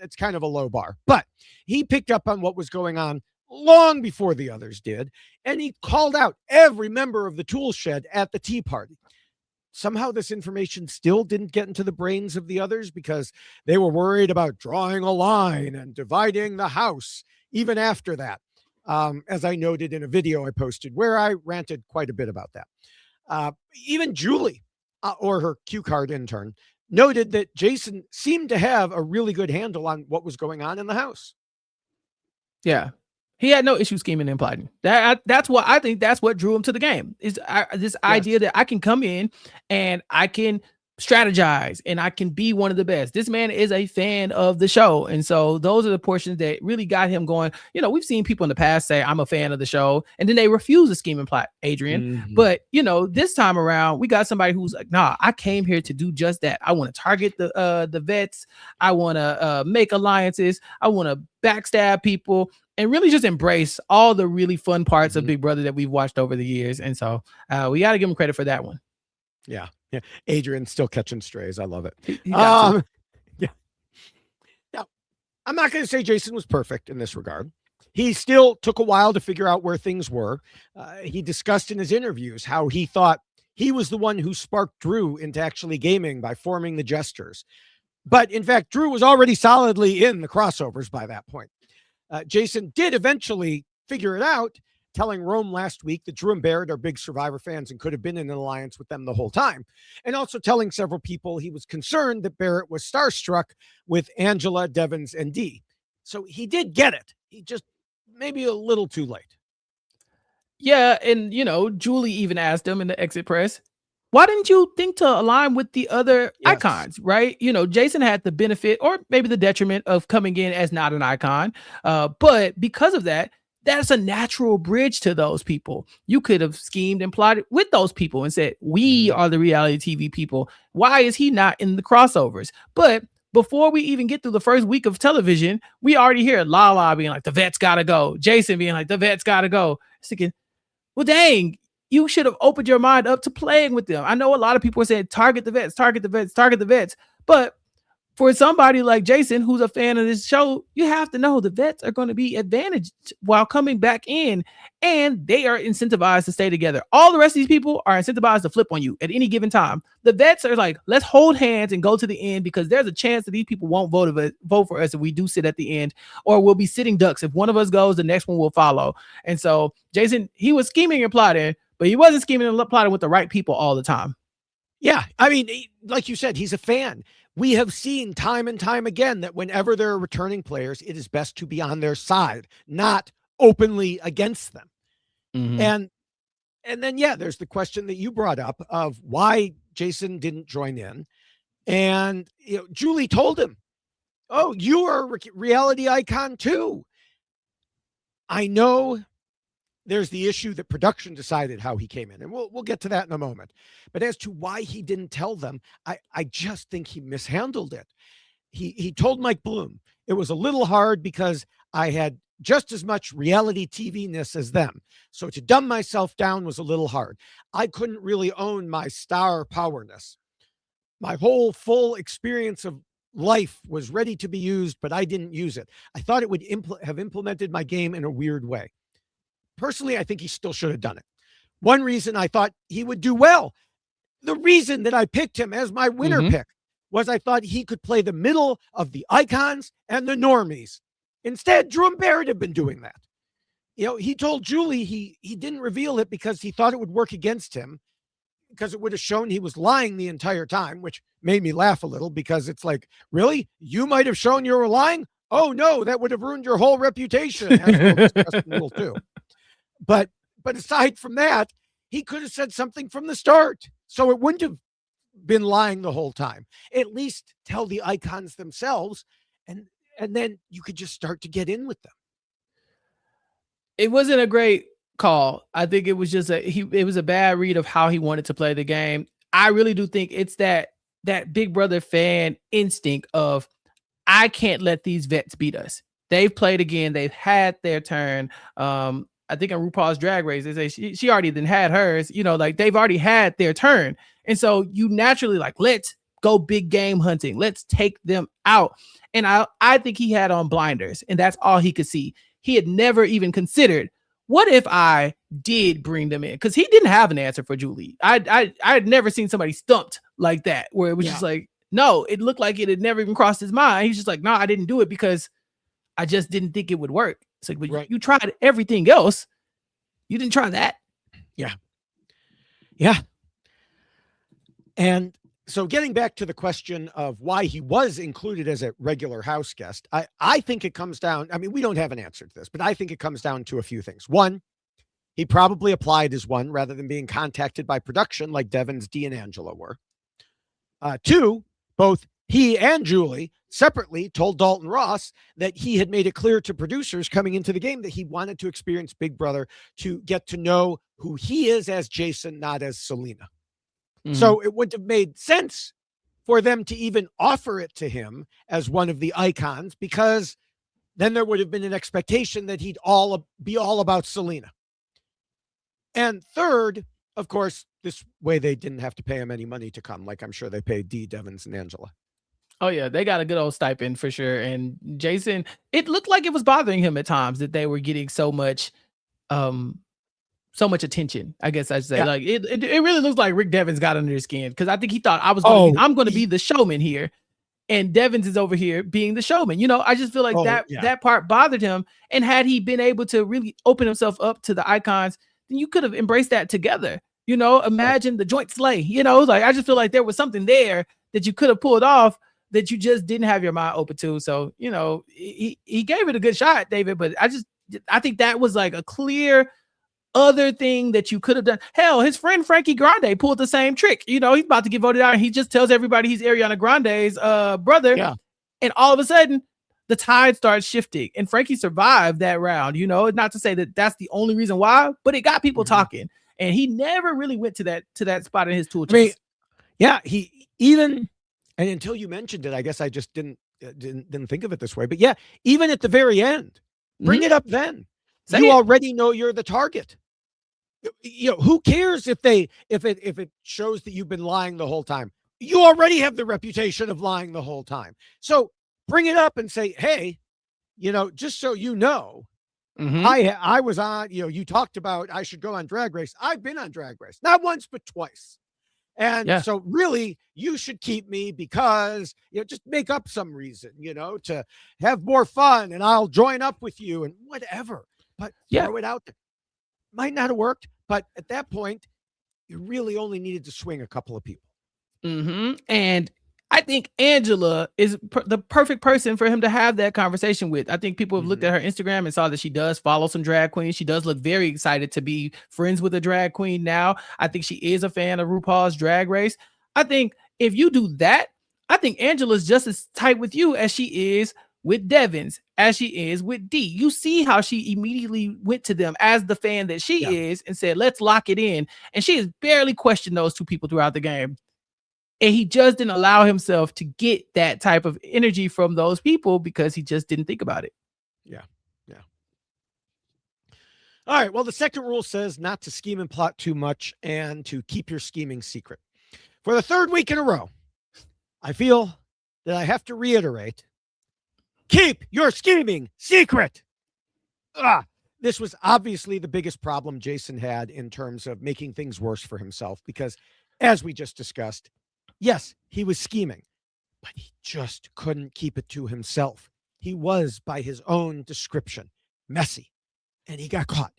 it's kind of a low bar. But he picked up on what was going on long before the others did, and he called out every member of the tool shed at the tea party. somehow this information still didn't get into the brains of the others because they were worried about drawing a line and dividing the house even after that. As I noted in a video I posted where I ranted quite a bit about that. Even Julie, or her cue card intern, noted that Jason seemed to have a really good handle on what was going on in the house. Yeah. He had no issue scheming and plotting. That's what I think. That's what drew him to the game. Is this idea that I can come in and I can strategize and I can be one of the best. This man is a fan of the show, and so those are the portions that really got him going. You know, we've seen people in the past say, "I'm a fan of the show," and then they refuse to scheme and plot, Adrian. But you know, this time around, we got somebody who's like, "Nah, I came here to do just that. I want to target the vets. I want to make alliances. I want to backstab people." And really just embrace all the really fun parts of Big Brother that we've watched over the years. And so we got to give him credit for that one. Yeah. Adrian's still catching strays. I love it. Yeah. Now, I'm not going to say Jason was perfect in this regard. He still took a while to figure out where things were. He discussed in his interviews how he thought he was the one who sparked Drew into actually gaming by forming the Jesters. But in fact, Drew was already solidly in the crossovers by that point. Jason did eventually figure it out, telling Rome last week that Drew and Barrett are big Survivor fans and could have been in an alliance with them the whole time. And also telling several people he was concerned that Barrett was starstruck with Angela, Devins, and Dee. So he did get it. He just maybe a little too late. Yeah, and you know, Julie even asked him in the exit press, why didn't you think to align with the other icons, right? You know, Jason had the benefit or maybe the detriment of coming in as not an icon. But because of that, that's a natural bridge to those people. You could have schemed and plotted with those people and said, we are the reality TV people. Why is he not in the crossovers? But before we even get through the first week of television, we already hear Lala being like, the vets gotta go. Jason being like, the vets gotta go. Thinking, well, dang, you should have opened your mind up to playing with them. I know a lot of people are saying target the vets, target the vets, target the vets. But for somebody like Jason, who's a fan of this show, you have to know the vets are going to be advantaged while coming back in, and they are incentivized to stay together. All the rest of these people are incentivized to flip on you at any given time. The vets are like, let's hold hands and go to the end because there's a chance that these people won't vote for us if we do sit at the end, or we'll be sitting ducks. If one of us goes, the next one will follow. And so Jason, he was scheming and plotting, but he wasn't scheming and plotting with the right people all the time. Yeah, I mean, like you said, he's a fan. We have seen time and time again that whenever there are returning players, it is best to be on their side, not openly against them. And then, yeah, there's the question that you brought up of why Jason didn't join in. And you know, Julie told him, oh, you are a reality icon too. I know there's the issue that production decided how he came in, and we'll get to that in a moment. But as to why he didn't tell them, I just think he mishandled it. He told Mike Bloom, it was a little hard because I had just as much reality TV-ness as them. So to dumb myself down was a little hard. I couldn't really own my star powerness. My whole full experience of life was ready to be used, but I didn't use it. I thought it would have implemented my game in a weird way. Personally, I think he still should have done it. One reason I thought he would do well, the reason that I picked him as my winner pick, was I thought he could play the middle of the icons and the normies. Instead, Drew and Barrett have been doing that. You know, he told Julie he didn't reveal it because he thought it would work against him, because it would have shown he was lying the entire time, which made me laugh a little because it's like, really? You might have shown you were lying? Oh, no, that would have ruined your whole reputation. As we'll discuss in Rule 2. But aside from that, he could have said something from the start. So it wouldn't have been lying the whole time. At least tell the icons themselves, and then you could just start to get in with them. It wasn't a great call. I think it was just it was a bad read of how he wanted to play the game. I really do think it's that Big Brother fan instinct of, I can't let these vets beat us. They've played again. They've had their turn. I think on RuPaul's Drag Race, they say she already then had hers, you know, like they've already had their turn. And so you naturally like, let's go big game hunting. Let's take them out. And I think he had on blinders, and that's all he could see. He had never even considered, what if I did bring them in, because he didn't have an answer for Julie. I had never seen somebody stumped like that, where it was just like, no, it looked like it had never even crossed his mind. He's just like, no, I didn't do it because I just didn't think it would work. It's like, but you tried everything else. You didn't try that. Yeah. Yeah. And so getting back to the question of why he was included as a regular house guest, I think it comes down, I mean, we don't have an answer to this, but I think it comes down to a few things. One, he probably applied as one rather than being contacted by production like Devins, Dee, and Angela were. Two, both he and Julie separately told Dalton Ross that he had made it clear to producers coming into the game that he wanted to experience Big Brother to get to know who he is as Jason, not as Selena. Mm-hmm. So it wouldn't have made sense for them to even offer it to him as one of the icons, because then there would have been an expectation that he'd be all about Selena. And third, of course, this way they didn't have to pay him any money to come, like I'm sure they paid Dee, Devins, and Angela. Oh yeah, they got a good old stipend for sure. And Jason, it looked like it was bothering him at times that they were getting so much attention, I guess I'd say. Yeah. Like it really looks like Rick Devins got under his skin, because I think he thought I'm going to be the showman here, and Devins is over here being the showman. You know, I just feel like that part bothered him. And had he been able to really open himself up to the icons, then you could have embraced that together. You know, imagine the joint slay. You know, like I just feel like there was something there that you could have pulled off that you just didn't have your mind open to. So, you know, he gave it a good shot, David, but I think that was like a clear other thing that you could have done. Hell, his friend Frankie Grande pulled the same trick. You know, he's about to get voted out and he just tells everybody he's Ariana Grande's brother. Yeah. And all of a sudden the tide starts shifting, and Frankie survived that round. You know, not to say that that's the only reason why, but it got people talking, and he never really went to that spot in his tool chest. I mean, yeah, he even, and until you mentioned it, I guess I just didn't think of it this way, but yeah, even at the very end, bring it up then. You already know you're the target. You know, who cares if it shows that you've been lying the whole time? You already have the reputation of lying the whole time. So bring it up and say, hey, you know, just so you know, I was on, you know, you talked about I should go on Drag Race. I've been on Drag Race, not once, but twice. And so really you should keep me because, you know, just make up some reason, you know, to have more fun, and I'll join up with you and whatever. But throw it out there. Might not have worked, but at that point, you really only needed to swing a couple of people. And I think Angela is the perfect person for him to have that conversation with. I think people have looked at her Instagram and saw that she does follow some drag queens. She does look very excited to be friends with a drag queen now. I think she is a fan of RuPaul's Drag Race. I think if you do that, I think Angela's just as tight with you as she is with Devins, as she is with Dee. You see how she immediately went to them as the fan that she is and said, let's lock it in. And she has barely questioned those two people throughout the game. And he just didn't allow himself to get that type of energy from those people because he just didn't think about it. Yeah. Yeah. All right. Well, the second rule says not to scheme and plot too much and to keep your scheming secret. For the third week in a row, I feel that I have to reiterate, keep your scheming secret. This was obviously the biggest problem Jason had in terms of making things worse for himself, because as we just discussed, yes, he was scheming, but he just couldn't keep it to himself. He was, by his own description, messy, and he got caught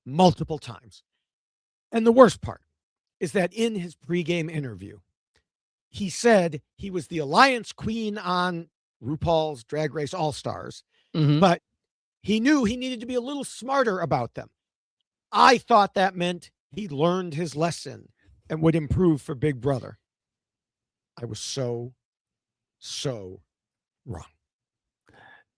multiple times. And the worst part is that in his pregame interview, he said he was the alliance queen on RuPaul's Drag Race All-Stars, but he knew he needed to be a little smarter about them. I thought that meant he learned his lesson and would improve for Big Brother. I was so wrong.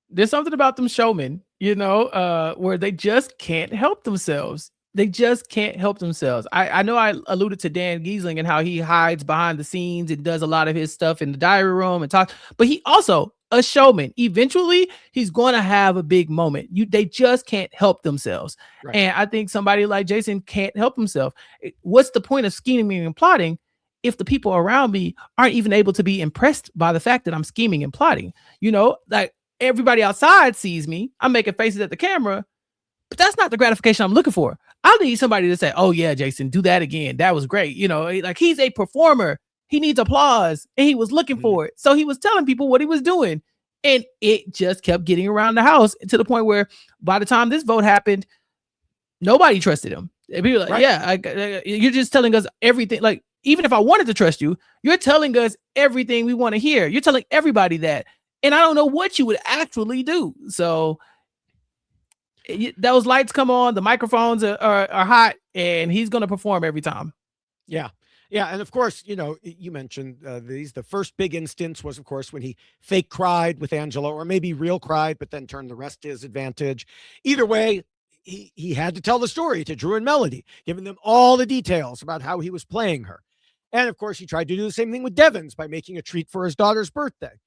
There's something about them showmen, you know, where they just can't help themselves. They just can't help themselves. I know I alluded to Dan Giesling and how he hides behind the scenes and does a lot of his stuff in the diary room and talk, but he also a showman. Eventually, he's going to have a big moment. They just can't help themselves. Right. And I think somebody like Jason can't help himself. What's the point of scheming and plotting if the people around me aren't even able to be impressed by the fact that I'm scheming and plotting? You know, like everybody outside sees me, I'm making faces at the camera, but that's not the gratification I'm looking for. I need somebody to say, oh yeah, Jason, do that again. That was great. You know, like he's a performer. He needs applause and he was looking for it. So he was telling people what he was doing. And it just kept getting around the house to the point where by the time this vote happened, nobody trusted him. People were like, right. Yeah, you're just telling us everything. Like, even if I wanted to trust you, you're telling us everything we want to hear. You're telling everybody that. And I don't know what you would actually do. So those lights come on, the microphones are hot, and he's going to perform every time. Yeah. Yeah. And of course, you know, you mentioned the first big instance was, of course, when he fake cried with Angela, or maybe real cried, but then turned the rest to his advantage. Either way, he had to tell the story to Drew and Melody, giving them all the details about how he was playing her. And of course, he tried to do the same thing with Devins by making a treat for his daughter's birthday.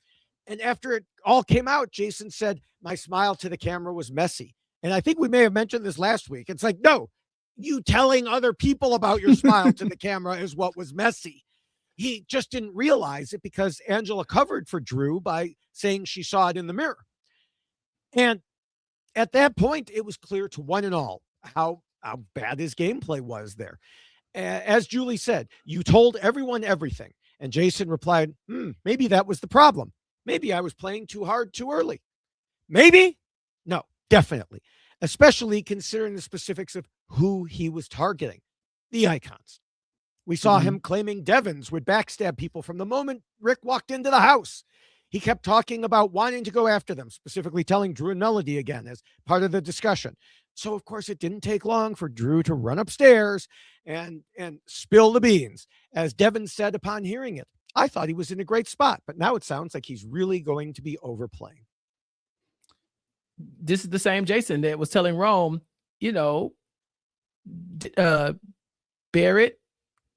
And after it all came out, Jason said, my smile to the camera was messy. And I think we may have mentioned this last week. It's like, no, you telling other people about your smile to the camera is what was messy. He just didn't realize it because Angela covered for Drew by saying she saw it in the mirror. And at that point, it was clear to one and all how bad his gameplay was there. As Julie said, you told everyone everything. And Jason replied, maybe that was the problem. Maybe I was playing too hard too early. Maybe? No, definitely. Especially considering the specifics of who he was targeting, the icons. We saw him claiming Devins would backstab people from the moment Rick walked into the house. He kept talking about wanting to go after them, specifically telling Drew and Melody again as part of the discussion. So, of course, it didn't take long for Drew to run upstairs and spill the beans. As Devin said upon hearing it, I thought he was in a great spot, but now it sounds like he's really going to be overplaying. This is the same Jason that was telling Rome, you know, Barrett,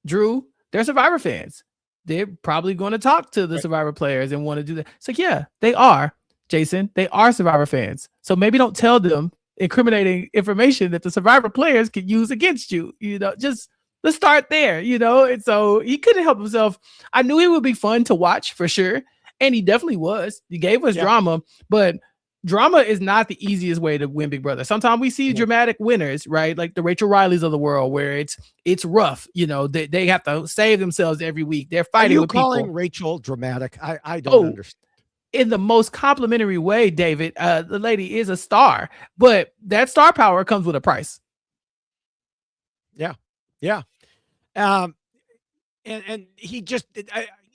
Drew, they're Survivor fans. They're probably going to talk to the Survivor players and want to do that. So yeah, they are, Jason. They are Survivor fans. So maybe don't tell them incriminating information that the Survivor players could use against you. You know, just let's start there, you know? And so he couldn't help himself. I knew he would be fun to watch for sure. And he definitely was. He gave us drama, but drama is not the easiest way to win Big Brother. Sometimes we see dramatic winners, right? Like the Rachel Rileys of the world, where it's rough. You know, they have to save themselves every week. They're fighting with people. Are you calling Rachel dramatic? I don't understand. In the most complimentary way, David, the lady is a star, but that star power comes with a price. Yeah. Yeah. And he just,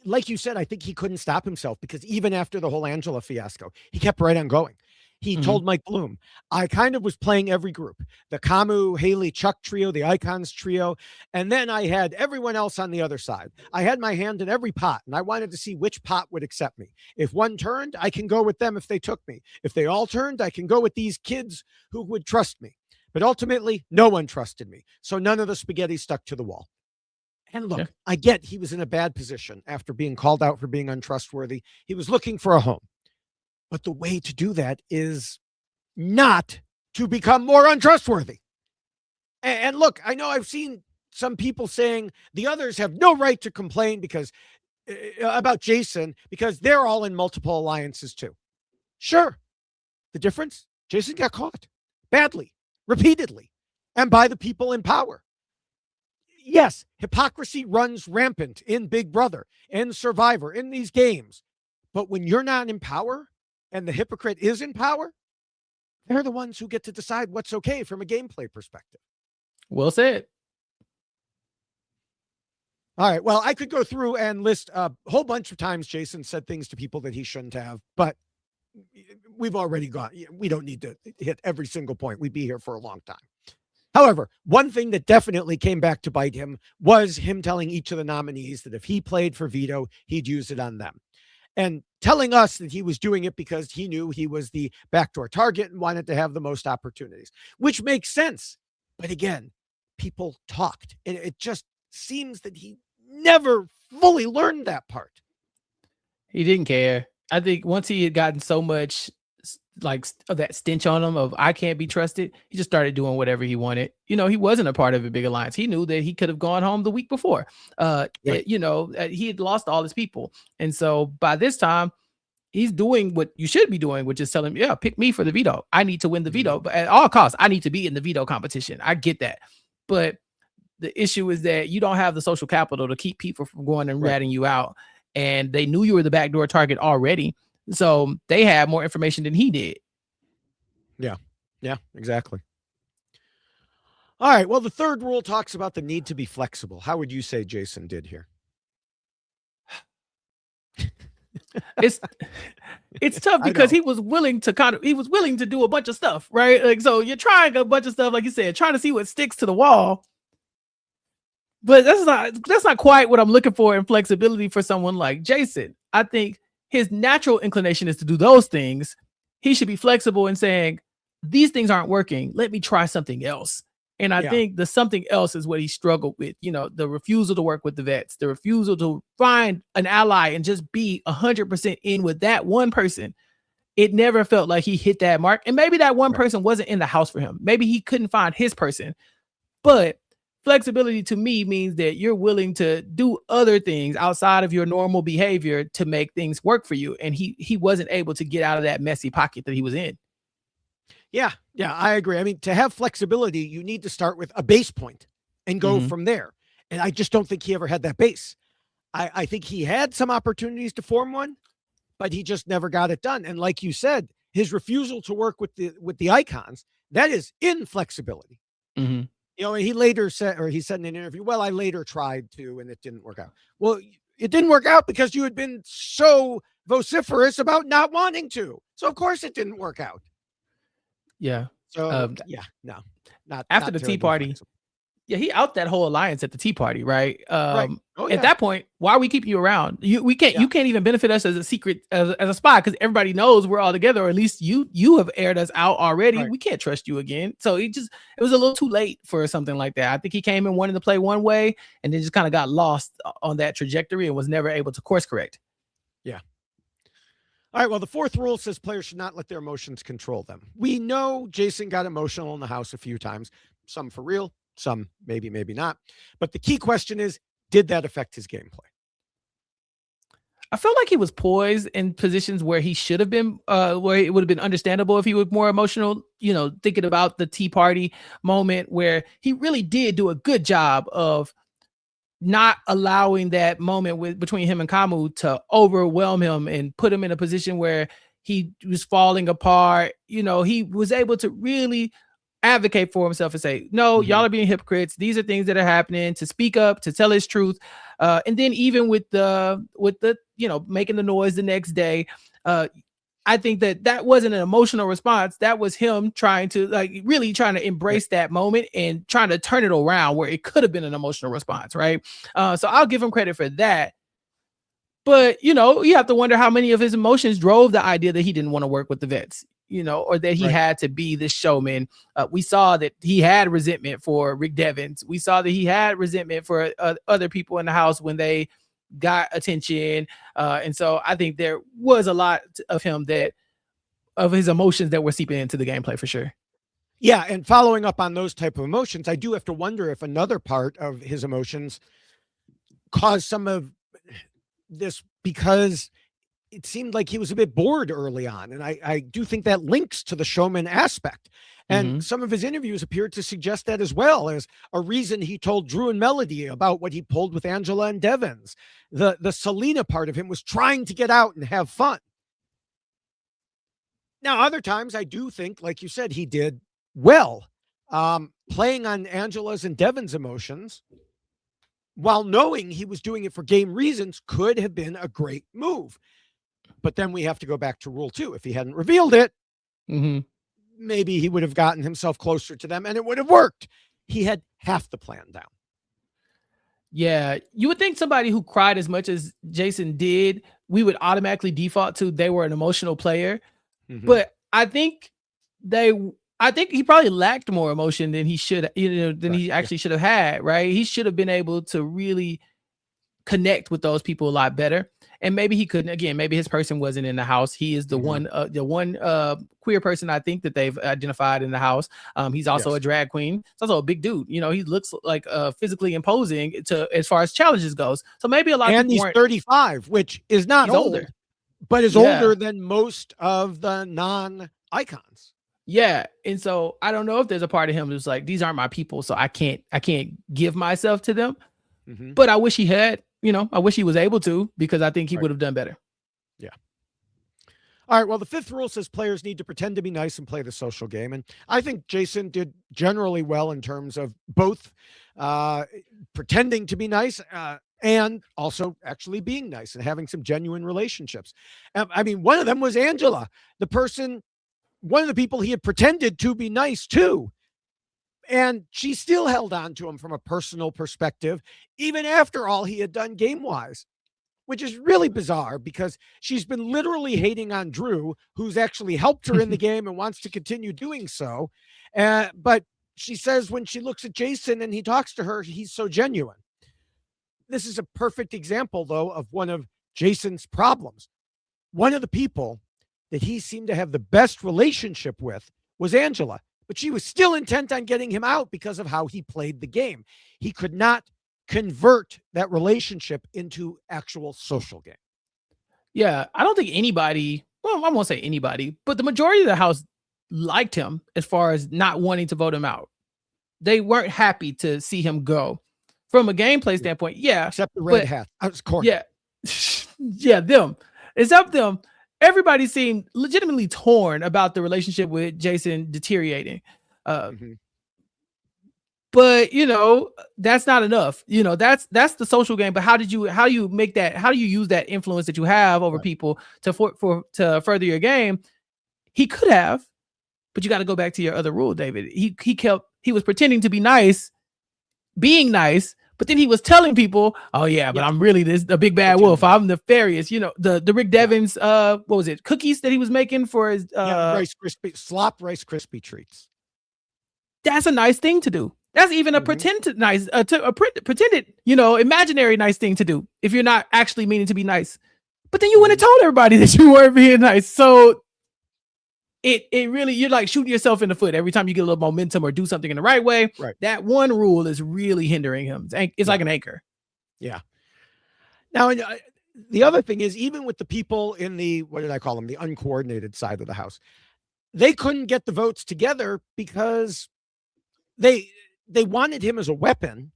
like you said, I think he couldn't stop himself because even after the whole Angela fiasco, he kept right on going. He told Mike Bloom, I kind of was playing every group, the Kamu, Haley, Chuck trio, the Icons trio. And then I had everyone else on the other side. I had my hand in every pot and I wanted to see which pot would accept me. If one turned, I can go with them if they took me. If they all turned, I can go with these kids who would trust me. But ultimately, no one trusted me. So none of the spaghetti stuck to the wall. And look, I get he was in a bad position after being called out for being untrustworthy. He was looking for a home. But the way to do that is not to become more untrustworthy. And look, I know I've seen some people saying the others have no right to complain because about Jason because they're all in multiple alliances too. Sure. The difference? Jason got caught badly, repeatedly, and by the people in power. Yes, hypocrisy runs rampant in Big Brother, in Survivor, in these games. But when you're not in power and the hypocrite is in power, they're the ones who get to decide what's okay from a gameplay perspective. Well said. All right. Well, I could go through and list a whole bunch of times Jason said things to people that he shouldn't have, but we've already gone. We don't need to hit every single point. We'd be here for a long time. However, one thing that definitely came back to bite him was him telling each of the nominees that if he played for veto, he'd use it on them. And telling us that he was doing it because he knew he was the backdoor target and wanted to have the most opportunities, which makes sense. But again, people talked. And it just seems that he never fully learned that part. He didn't care. I think once he had gotten so much like that stench on him of I can't be trusted, he just started doing whatever he wanted. You know, he wasn't a part of a big alliance. He knew that he could have gone home the week before. Right. You know, he had lost all his people. And so by this time, he's doing what you should be doing, which is telling me, yeah, pick me for the veto. I need to win the veto, but at all costs, I need to be in the veto competition. I get that. But the issue is that you don't have the social capital to keep people from going and ratting you out. And they knew you were the backdoor target already. So they had more information than he did. Yeah. Yeah, exactly. All right. Well, the third rule talks about the need to be flexible. How would you say Jason did here? It's tough because he was willing to do a bunch of stuff, right? Like, so you're trying a bunch of stuff, like you said, trying to see what sticks to the wall. But that's not quite what I'm looking for in flexibility for someone like Jason. I think his natural inclination is to do those things. He should be flexible in saying, these things aren't working. Let me try something else. And I think the something else is what he struggled with. You know, the refusal to work with the vets, the refusal to find an ally and just be 100% in with that one person. It never felt like he hit that mark. And maybe that one person wasn't in the house for him. Maybe he couldn't find his person. But flexibility to me means that you're willing to do other things outside of your normal behavior to make things work for you. And he wasn't able to get out of that messy pocket that he was in. Yeah, I agree. I mean, to have flexibility, you need to start with a base point and go from there. And I just don't think he ever had that base. I think he had some opportunities to form one, but he just never got it done. And like you said, his refusal to work with the icons, that is inflexibility. You know, he later said, or he said in an interview, well, I later tried to, and it didn't work out. Well, it didn't work out because you had been so vociferous about not wanting to. So of course it didn't work out. Yeah. So no, not after the Tea Party. Flexible. Yeah, he out that whole alliance at the Tea Party, right? At that point, why are we keeping you around? You can't even benefit us as a secret, as a spy, because everybody knows we're all together, or at least you have aired us out already. We can't trust you again. So it was a little too late for something like that. I think he came in wanting to play one way and then just kind of got lost on that trajectory and was never able to course correct. Yeah. All right, well, the fourth rule says players should not let their emotions control them. We know Jason got emotional in the house a few times, some for real, some maybe not. But the key question is, did that affect his gameplay? I felt like he was poised in positions where he should have been, where it would have been understandable if he was more emotional, you know, thinking about the Tea Party moment where he really did do a good job of not allowing that moment between him and Kamu to overwhelm him and put him in a position where he was falling apart. You know, he was able to really advocate for himself and say, no, y'all are being hypocrites. These are things that are happening, to speak up, to tell his truth. And then even with the, you know, making the noise the next day, I think that wasn't an emotional response. That was him trying to really trying to embrace that moment and trying to turn it around where it could have been an emotional response. Right. So I'll give him credit for that. But, you know, you have to wonder how many of his emotions drove the idea that he didn't want to work with the vets, you know, or that he had to be this showman. We saw that he had resentment for Rick Devens. We saw that he had resentment for other people in the house when they got attention. And so I think there was a lot of his emotions that were seeping into the gameplay for sure. Yeah. And following up on those type of emotions, I do have to wonder if another part of his emotions caused some of this, because it seemed like he was a bit bored early on. And I do think that links to the showman aspect. And some of his interviews appeared to suggest that as well, as a reason he told Drew and Melody about what he pulled with Angela and Devens. The Selena part of him was trying to get out and have fun. Now, other times I do think, like you said, he did well. Playing on Angela's and Devens' emotions while knowing he was doing it for game reasons could have been a great move. But then we have to go back to rule 2. If he hadn't revealed it, maybe he would have gotten himself closer to them and it would have worked. He had half the plan down. Yeah, you would think somebody who cried as much as Jason did, we would automatically default to they were an emotional player. But I think he probably lacked more emotion than he should, he actually should have had, right? He should have been able to really connect with those people a lot better. And maybe he couldn't. Again, maybe his person wasn't in the house. He is the one queer person I think that they've identified in the house. He's also a drag queen. He's also a big dude. You know, he looks like physically imposing as far as challenges goes. So maybe a lot of people he's 35, which is not old, older, but is older than most of the non-icons. Yeah. And so I don't know if there's a part of him who's like, these aren't my people, so I can't give myself to them. But I wish he had, I wish he was able to, because I think he would have done better. Yeah. All right. Well, the fifth rule says players need to pretend to be nice and play the social game. And I think Jason did generally well in terms of both pretending to be nice and also actually being nice and having some genuine relationships. I mean, one of them was Angela, one of the people he had pretended to be nice to. And she still held on to him from a personal perspective, even after all he had done game-wise, which is really bizarre because she's been literally hating on Drew, who's actually helped her in the game and wants to continue doing so. But she says when she looks at Jason and he talks to her, he's so genuine. This is a perfect example, though, of one of Jason's problems. One of the people that he seemed to have the best relationship with was Angela, but she was still intent on getting him out because of how he played the game. He could not convert that relationship into actual social game. Yeah, I don't think anybody, well, I won't say anybody, but the majority of the house liked him as far as not wanting to vote him out. They weren't happy to see him go. From a gameplay standpoint, yeah. Except the red hat. I was cornered. Yeah. Yeah, them. Except them. Everybody seemed legitimately torn about the relationship with Jason deteriorating. But that's not enough. That's the social game. But how do you make that? How do you use that influence that you have over people to further your game? He could have, but you got to go back to your other rule, David. He was pretending to be nice, being nice, but then he was telling people, "Oh yeah, but I'm really a big bad wolf. I'm nefarious." The Rick Devens, what was it? Cookies that he was making for his Rice Krispie treats. That's a nice thing to do. That's even a pretended, imaginary nice thing to do if you're not actually meaning to be nice. But then you wouldn't have told everybody that you weren't being nice. So it really, you're like shooting yourself in the foot every time you get a little momentum or do something in the right way. Right. That one rule is really hindering him. It's like an anchor. Yeah. Now, the other thing is, even with the people in the, what did I call them? The uncoordinated side of the house, they couldn't get the votes together because they wanted him as a weapon,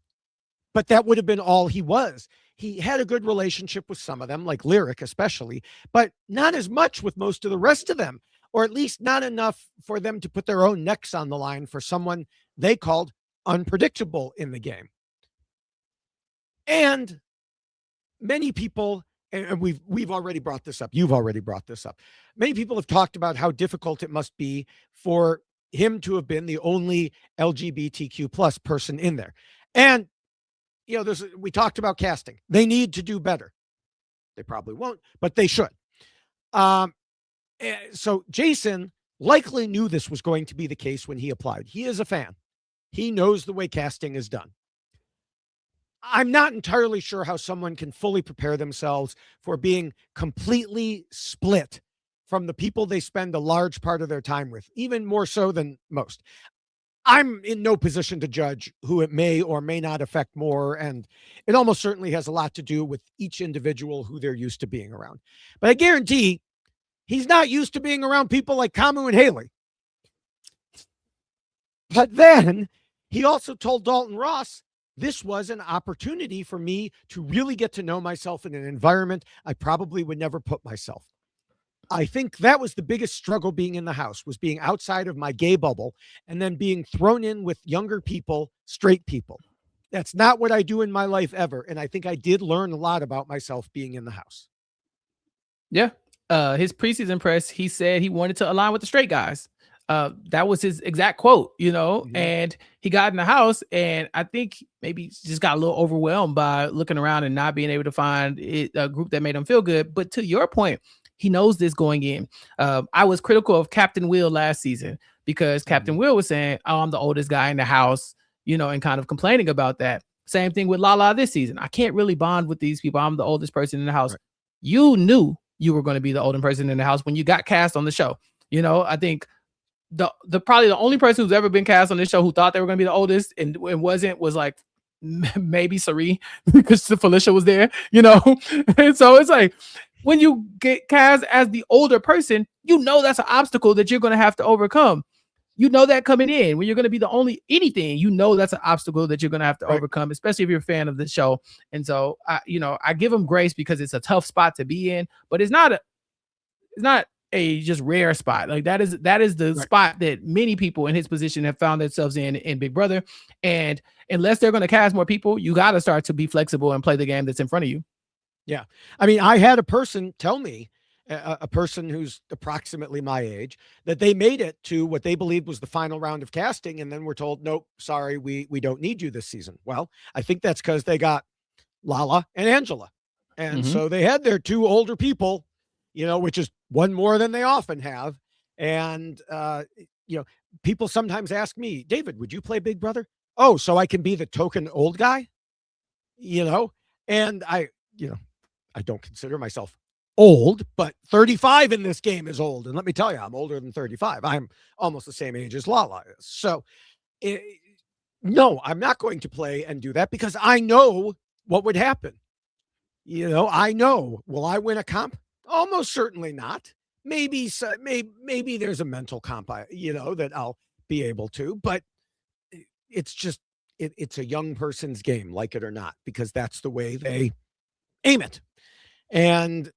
but that would have been all he was. He had a good relationship with some of them, like Lyric especially, but not as much with most of the rest of them, or at least not enough for them to put their own necks on the line for someone they called unpredictable in the game. And many people, and we've already brought this up, you've already brought this up, many people have talked about how difficult it must be for him to have been the only LGBTQ plus person in there. And, we talked about casting. They need to do better. They probably won't, but they should. So Jason likely knew this was going to be the case when he applied. He is a fan. He knows the way casting is done. I'm not entirely sure how someone can fully prepare themselves for being completely split from the people they spend a large part of their time with, even more so than most. I'm in no position to judge who it may or may not affect more, and it almost certainly has a lot to do with each individual who they're used to being around. But I guarantee he's not used to being around people like Kamu and Haley. But then he also told Dalton Ross, this was an opportunity for me to really get to know myself in an environment I probably would never put myself. I think that was the biggest struggle being in the house, was being outside of my gay bubble and then being thrown in with younger people, straight people. That's not what I do in my life ever. And I think I did learn a lot about myself being in the house. Yeah. His preseason press, he said he wanted to align with the straight guys. That was his exact quote, and he got in the house, and I think maybe just got a little overwhelmed by looking around and not being able to find a group that made him feel good. But to your point, he knows this going in. I was critical of Captain Will last season because Captain Will was saying, "Oh, I'm the oldest guy in the house," and kind of complaining about that. Same thing with Lala this season. I can't really bond with these people. I'm the oldest person in the house. Right. You knew you were going to be the oldest person in the house when you got cast on the show. I think the probably the only person who's ever been cast on this show who thought they were going to be the oldest and wasn't was like maybe Sari because Felicia was there, and so it's like when you get cast as the older person, you know that's an obstacle that you're going to have to overcome. You know that coming in when you're going to be the only anything, you know that's an obstacle that you're going to have to overcome, especially if you're a fan of the show. And so I give him grace because it's a tough spot to be in, but it's not a just rare spot. Like that is the spot that many people in his position have found themselves in Big Brother. And unless they're going to cast more people, you got to start to be flexible and play the game that's in front of you. Yeah. I mean, I had a person tell me, a person who's approximately my age, that they made it to what they believed was the final round of casting. And then were told, nope, sorry, we don't need you this season. Well, I think that's because they got Lala and Angela. And so they had their two older people, which is one more than they often have. And, people sometimes ask me, David, would you play Big Brother? Oh, so I can be the token old guy, and I don't consider myself old, but 35 in this game is old. And let me tell you, I'm older than 35. I'm almost the same age as Lala is. So no, I'm not going to play and do that because I know what would happen. I know, will I win a comp? Almost certainly not. Maybe there's a mental comp, that I'll be able to, but it's just, it's a young person's game, like it or not, because that's the way they aim it. And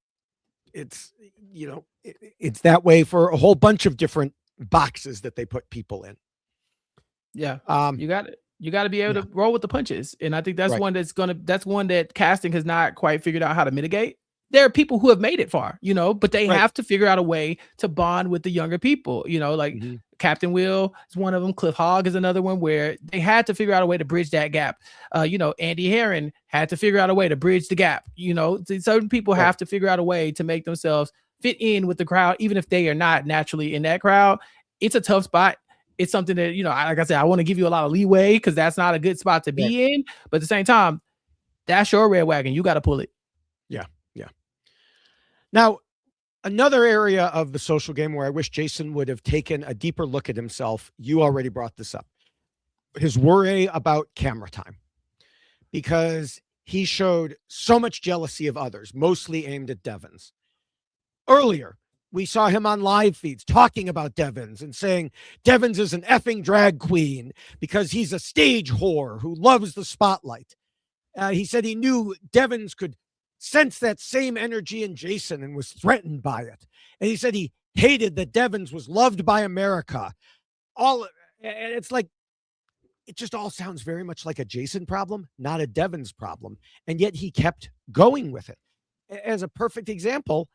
it's, it's that way for a whole bunch of different boxes that they put people in. Yeah. You got it. You got to be able to roll with the punches. And I think that's one that casting has not quite figured out how to mitigate. There are people who have made it far, but they have to figure out a way to bond with the younger people, like Captain Will is one of them. Cliff Hogg is another one where they had to figure out a way to bridge that gap. Andy Herron had to figure out a way to bridge the gap. Certain people have to figure out a way to make themselves fit in with the crowd, even if they are not naturally in that crowd. It's a tough spot. It's something that, like I said, I want to give you a lot of leeway because that's not a good spot to be in. But at the same time, that's your red wagon. You got to pull it. Yeah. Yeah. Now, another area of the social game where I wish Jason would have taken a deeper look at himself. You already brought this up. His worry about camera time, because he showed so much jealousy of others, mostly aimed at Devins. Earlier, we saw him on live feeds talking about Devins and saying Devins is an effing drag queen because he's a stage whore who loves the spotlight. He said he knew Devins could sense that same energy in Jason and was threatened by it. And he said he hated that Devins was loved by America. And it's like, it just all sounds very much like a Jason problem, not a Devins problem. And yet he kept going with it. As a perfect example,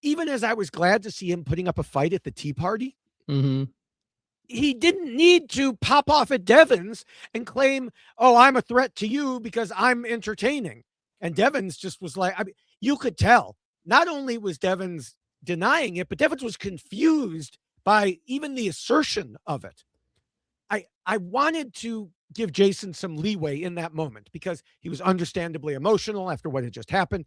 even as I was glad to see him putting up a fight at the Tea Party, he didn't need to pop off at Devins and claim, oh, I'm a threat to you because I'm entertaining. And Devins just was like, you could tell. Not only was Devins denying it, but Devins was confused by even the assertion of it. I wanted to give Jason some leeway in that moment because he was understandably emotional after what had just happened.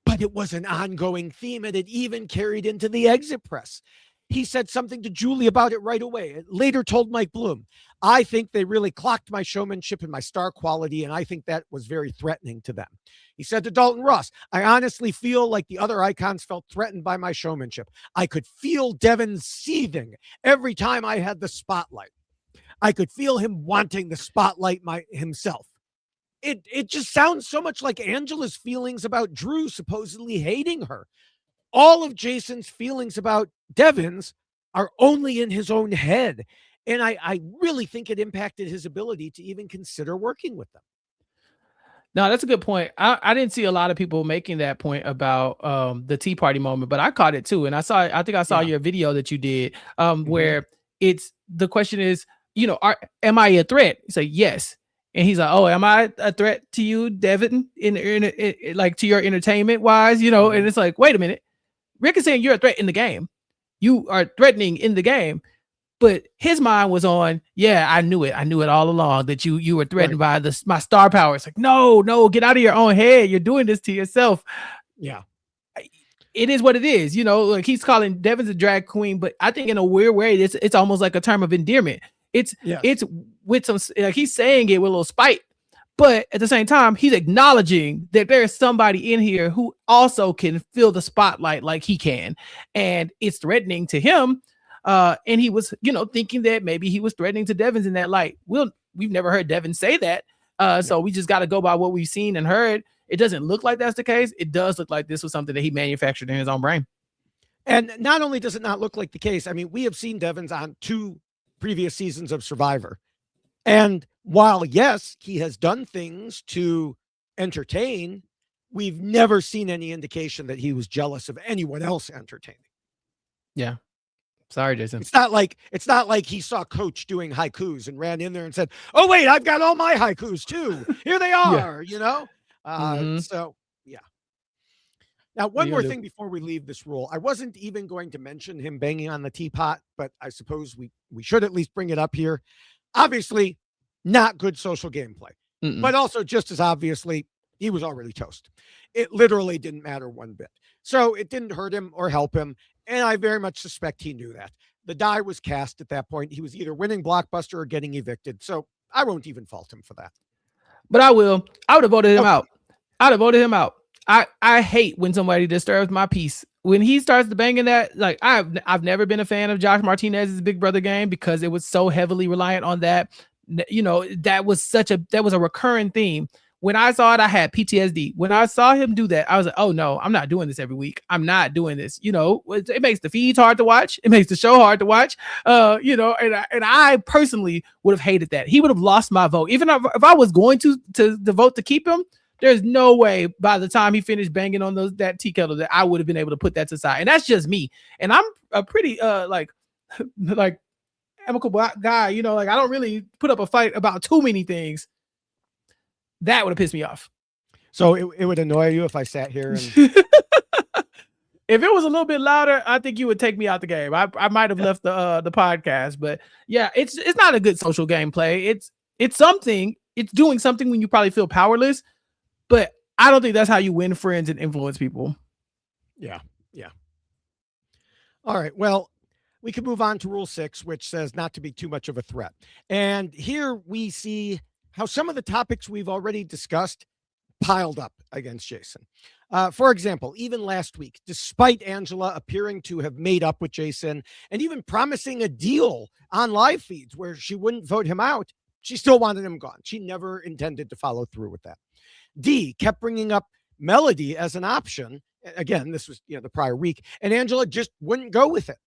But it was an ongoing theme, and it even carried into the exit press. He said something to Julie about it right away. It later told Mike Bloom, I think they really clocked my showmanship and my star quality, and I think that was very threatening to them. He said to Dalton Ross, I honestly feel like the other icons felt threatened by my showmanship. I could feel Devin seething every time I had the spotlight. I could feel him wanting the spotlight himself. It just sounds so much like Angela's feelings about Drew supposedly hating her. All of Jason's feelings about Devins are only in his own head. And I really think it impacted his ability to even consider working with them. No, that's a good point. I didn't see a lot of people making that point about the Tea Party moment, but I caught it too. And I think I saw your video that you did where it's the question is, am I a threat? You say yes. And he's like, oh, am I a threat to you, Devin, in like to your entertainment wise, And it's like, wait a minute. Rick is saying you're a threat in the game. You are threatening in the game. But his mind was on, I knew it. I knew it all along that you were threatened by my star power. It's like, no, get out of your own head. You're doing this to yourself. Yeah. It is what it is. Like he's calling Devins a drag queen, but I think in a weird way, it's almost like a term of endearment. It's with some, like he's saying it with a little spite, But at the same time, he's acknowledging that there's somebody in here who also can feel the spotlight like he can. And it's threatening to him. And he was, thinking that maybe he was threatening to Devins in that light. We've never heard Devin say that. So we just got to go by what we've seen and heard. It doesn't look like that's the case. It does look like this was something that he manufactured in his own brain. And not only does it not look like the case, I mean, we have seen Devins on 2 previous seasons of Survivor. And while, yes, he has done things to entertain, we've never seen any indication that he was jealous of anyone else entertaining. Yeah. Sorry, Jason. It's not like he saw Coach doing haikus and ran in there and said, "Oh, wait, I've got all my haikus too. Here they are," So, yeah. Now, one more thing before we leave this rule. I wasn't even going to mention him banging on the teapot, but I suppose we should at least bring it up here. Obviously, not good social gameplay, but also just as obviously, he was already toast. It literally didn't matter one bit. So it didn't hurt him or help him. And I very much suspect he knew that. The die was cast at that point. He was either winning Blockbuster or getting evicted. So I won't even fault him for that. But I will. I would have voted him out. I'd have voted him out. I hate when somebody disturbs my peace. When he starts banging that, like I've never been a fan of Josh Martinez's Big Brother game because it was so heavily reliant on that. That was a recurring theme. When I saw it, I had PTSD. When I saw him do that, I was like, oh no, I'm not doing this every week. I'm not doing this. It makes the feeds hard to watch. It makes the show hard to watch. And I personally would have hated that. He would have lost my vote. Even if I was going to vote to keep him, there's no way by the time he finished banging on that tea kettle that I would have been able to put that to the side. And that's just me. And I'm a pretty like amicable guy. I don't really put up a fight about too many things. That would have pissed me off. So it would annoy you if I sat here and if it was a little bit louder, I think you would take me out the game. I might have left the podcast, but yeah, it's not a good social gameplay. It's something. It's doing something when you probably feel powerless, but I don't think that's how you win friends and influence people. Yeah. All right. Well, we can move on to Rule 6, which says not to be too much of a threat. And here we see how some of the topics we've already discussed piled up against Jason. For example, even last week, despite Angela appearing to have made up with Jason and even promising a deal on live feeds where she wouldn't vote him out, she still wanted him gone. She never intended to follow through with that. D kept bringing up Melody as an option. Again, this was the prior week, and Angela just wouldn't go with it.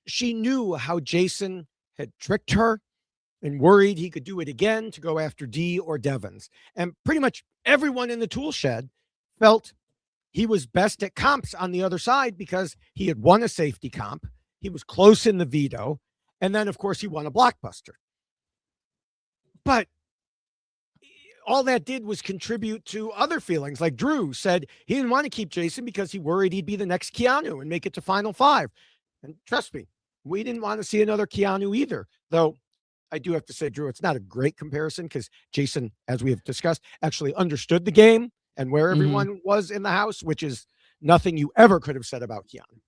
She knew how Jason had tricked her and worried he could do it again to go after D or Devins. And pretty much everyone in the tool shed felt he was best at comps on the other side because he had won a safety comp. He was close in the veto. And then, of course, he won a Blockbuster. But all that did was contribute to other feelings. Like Drew said he didn't want to keep Jason because he worried he'd be the next Keanu and make it to Final 5. And trust me, we didn't want to see another Keanu either, though. I do have to say, Drew, it's not a great comparison because Jason, as we have discussed, actually understood the game and where everyone was in the house, which is nothing you ever could have said about Keanu.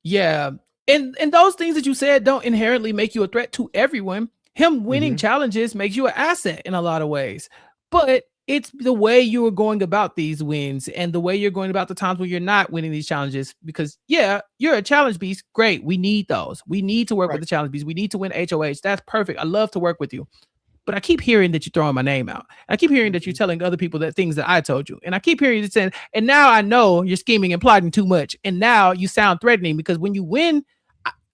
Yeah. And those things that you said don't inherently make you a threat to everyone. Him winning challenges makes you an asset in a lot of ways. But it's the way you are going about these wins and the way you're going about the times when you're not winning these challenges. Because, yeah, you're a challenge beast. Great. We need those. We need to work with the challenge beast. We need to win HOH. That's perfect. I love to work with you. But I keep hearing that you're throwing my name out. I keep hearing that you're telling other people that things that I told you. And I keep hearing you saying, and now I know you're scheming and plotting too much. And now you sound threatening because when you win,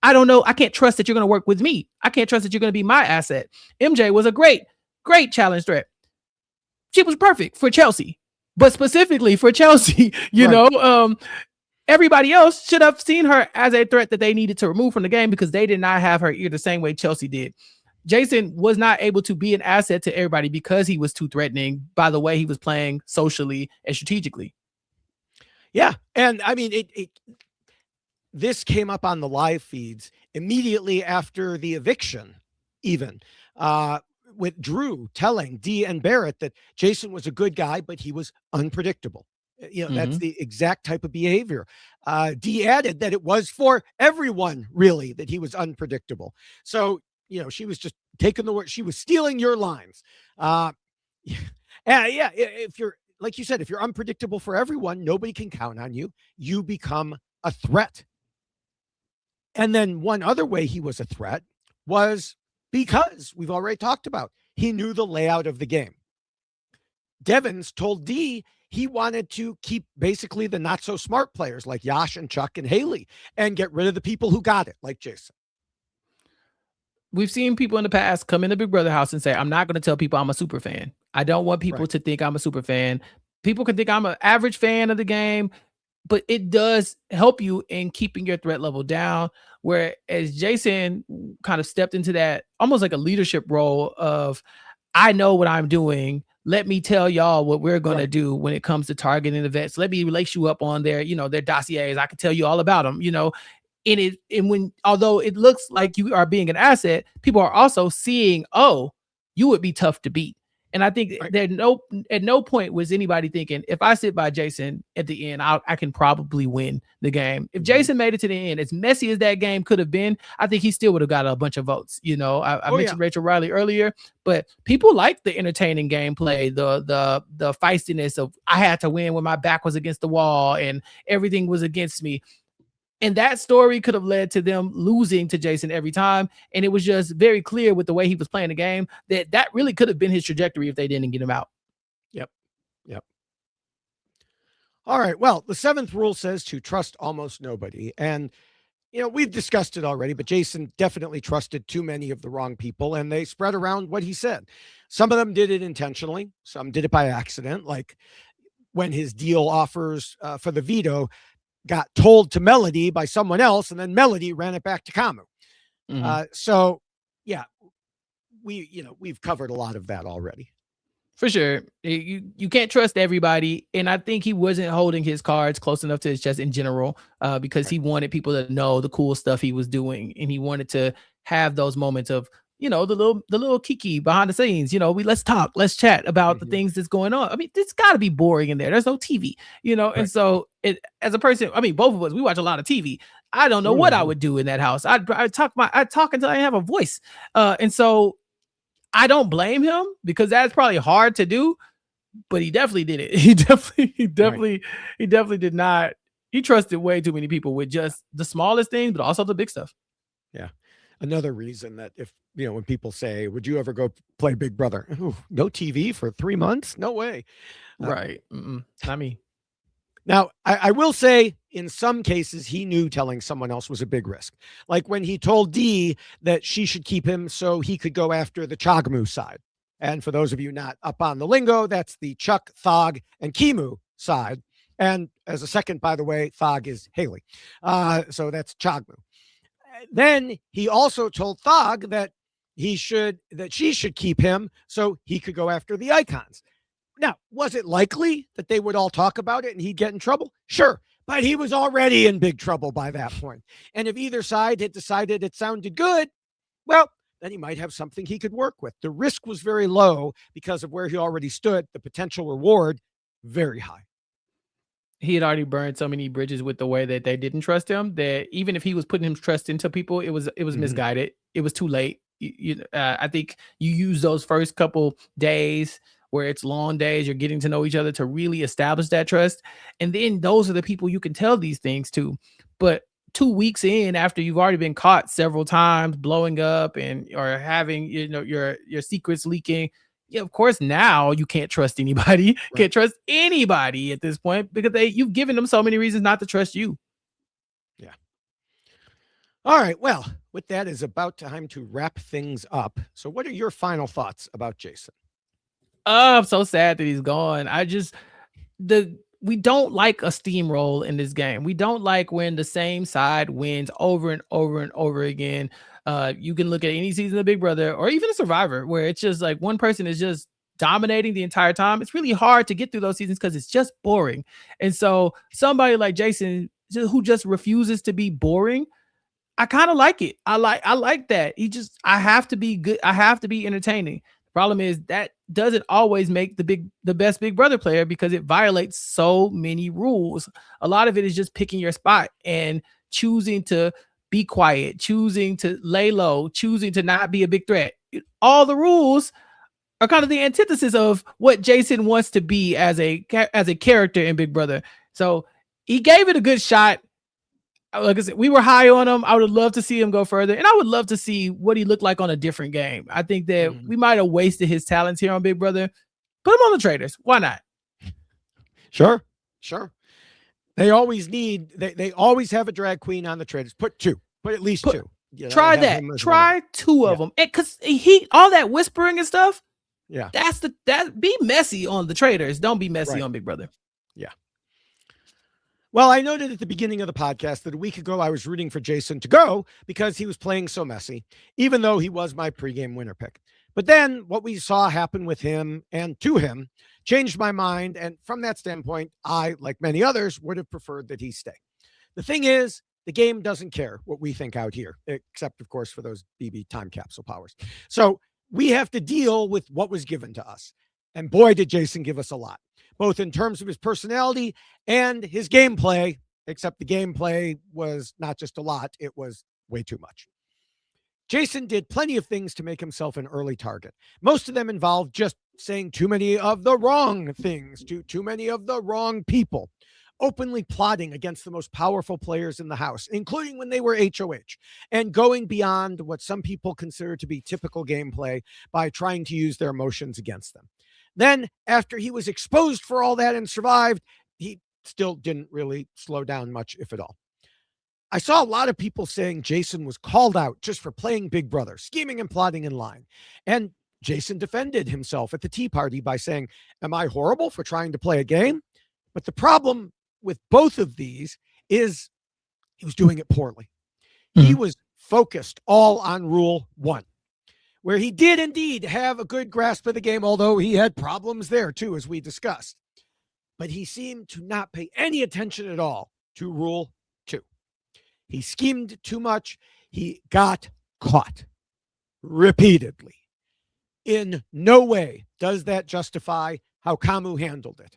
I don't know. I can't trust that you're going to work with me. I can't trust that you're going to be my asset. MJ was a great challenge threat. She was perfect for Chelsea, but specifically for Chelsea, everybody else should have seen her as a threat that they needed to remove from the game because they did not have her ear the same way Chelsea did. Jason was not able to be an asset to everybody because he was too threatening by the way he was playing socially and strategically. Yeah. And I mean, this came up on the live feeds immediately after the eviction, even with Drew telling Dee and Barrett that Jason was a good guy, but he was unpredictable. That's the exact type of behavior. Dee added that it was for everyone, really, that he was unpredictable. So, she was just taking the word. She was stealing your lines. Yeah, if you're, like you said, if you're unpredictable for everyone, nobody can count on you. You become a threat. And then one other way he was a threat was because we've already talked about, he knew the layout of the game. Devins told D he wanted to keep basically the not so smart players like Yash and Chuck and Haley and get rid of the people who got it, like Jason. We've seen people in the past come in the Big Brother house and say, I'm not going to tell people I'm a super fan. I don't want people to think I'm a super fan. People can think I'm an average fan of the game, but it does help you in keeping your threat level down. Whereas Jason kind of stepped into that almost like a leadership role of, I know what I'm doing. Let me tell y'all what we're going to do when it comes to targeting the vets. Let me lace you up on their, their dossiers. I can tell you all about them, although it looks like you are being an asset, people are also seeing, oh, you would be tough to beat. And I think at no point was anybody thinking, if I sit by Jason at the end, I can probably win the game. If Jason made it to the end, as messy as that game could have been, I think he still would have got a bunch of votes. I mentioned Rachel Riley earlier, but people like the entertaining gameplay, the feistiness of I had to win when my back was against the wall and everything was against me. And that story could have led to them losing to Jason every time. And it was just very clear with the way he was playing the game that really could have been his trajectory if they didn't get him out. Yep. All right. Well, the 7th rule says to trust almost nobody. And, we've discussed it already, but Jason definitely trusted too many of the wrong people, and they spread around what he said. Some of them did it intentionally. Some did it by accident, like when his deal offers for the veto got told to Melody by someone else, and then Melody ran it back to Kamu. So yeah, we've covered a lot of that already. For sure. You can't trust everybody. And I think he wasn't holding his cards close enough to his chest in general, because he wanted people to know the cool stuff he was doing. And he wanted to have those moments of, the little kiki behind the scenes, let's talk, let's chat about the things that's going on. I mean, it's gotta be boring in there. There's no TV, and so as a person, I mean, both of us, we watch a lot of TV. I don't know what I would do in that house. I'd talk until I have a voice. And so I don't blame him because that's probably hard to do, but he definitely did it. He definitely did not. He trusted way too many people with just the smallest things, but also the big stuff. Yeah. Another reason that if, when people say, would you ever go play Big Brother? Ooh, no TV for 3 months? No way. Right. Not me. Now, I will say in some cases, he knew telling someone else was a big risk. Like when he told Dee that she should keep him so he could go after the Chagmu side. And for those of you not up on the lingo, that's the Chuck, Thog, and Kamu side. And as a second, by the way, Thog is Haley. So that's Chagmu. Then he also told Thog that she should keep him so he could go after the icons. Now, was it likely that they would all talk about it and he'd get in trouble? Sure, but he was already in big trouble by that point. And if either side had decided it sounded good, well, then he might have something he could work with. The risk was very low because of where he already stood. The potential reward, very high. He had already burned so many bridges with the way that they didn't trust him that even if he was putting his trust into people, it was misguided. It was too late. I think you use those first couple days where it's long days, you're getting to know each other to really establish that trust. And then those are the people you can tell these things to. But 2 weeks in, after you've already been caught several times blowing up or having, your secrets leaking, of course, now you can't trust anybody, can't trust anybody at this point because you've given them so many reasons not to trust you. Yeah. All right. Well, with that, is about time to wrap things up. So what are your final thoughts about Jason? I'm so sad that he's gone. We don't like a steamroll in this game. We don't like when the same side wins over and over and over again. You can look at any season of Big Brother or even a Survivor where it's just like one person is just dominating the entire time. It's really hard to get through those seasons because it's just boring. And so somebody like Jason who just refuses to be boring, I kind of like it. I like that. I have to be good. I have to be entertaining. Problem is that doesn't always make the best Big Brother player because it violates so many rules. A lot of it is just picking your spot and choosing to be quiet, choosing to lay low, choosing to not be a big threat. all the rules are kind of the antithesis of what Jason wants to be as a character in Big Brother. So he gave it a good shot. Like I said, we were high on him. I would have loved to see him go further, and I would love to see what he looked like on a different game. I think that we might have wasted his talents here on Big Brother. Put him on the Traitors. Why not? Sure. They always have a drag queen on the Traitors. Put at least two. Try that. Try two of them. Because all that whispering and stuff. Yeah. Be messy on the Traitors. Don't be messy on Big Brother. Yeah. Well, I noted at the beginning of the podcast that a week ago I was rooting for Jason to go because he was playing so messy, even though he was my pregame winner pick. But then what we saw happen with him and to him changed my mind. And from that standpoint, I, like many others, would have preferred that he stay. The thing is, the game doesn't care what we think out here, except, of course, for those BB time capsule powers. So we have to deal with what was given to us. And boy, did Jason give us a lot, both in terms of his personality and his gameplay, except the gameplay was not just a lot, it was way too much. Jason did plenty of things to make himself an early target. Most of them involved just saying too many of the wrong things to too many of the wrong people, openly plotting against the most powerful players in the house, including when they were HOH, and going beyond what some people consider to be typical gameplay by trying to use their emotions against them. Then, after he was exposed for all that and survived, he still didn't really slow down much, if at all. I saw a lot of people saying Jason was called out just for playing Big Brother, scheming and plotting in line. And Jason defended himself at the tea party by saying, am I horrible for trying to play a game? But the problem with both of these is he was doing it poorly. He was focused all on rule 1, where he did indeed have a good grasp of the game, although he had problems there too, as we discussed. But he seemed to not pay any attention at all to rule 2. He schemed too much. He got caught repeatedly. In no way does that justify how Kamu handled it.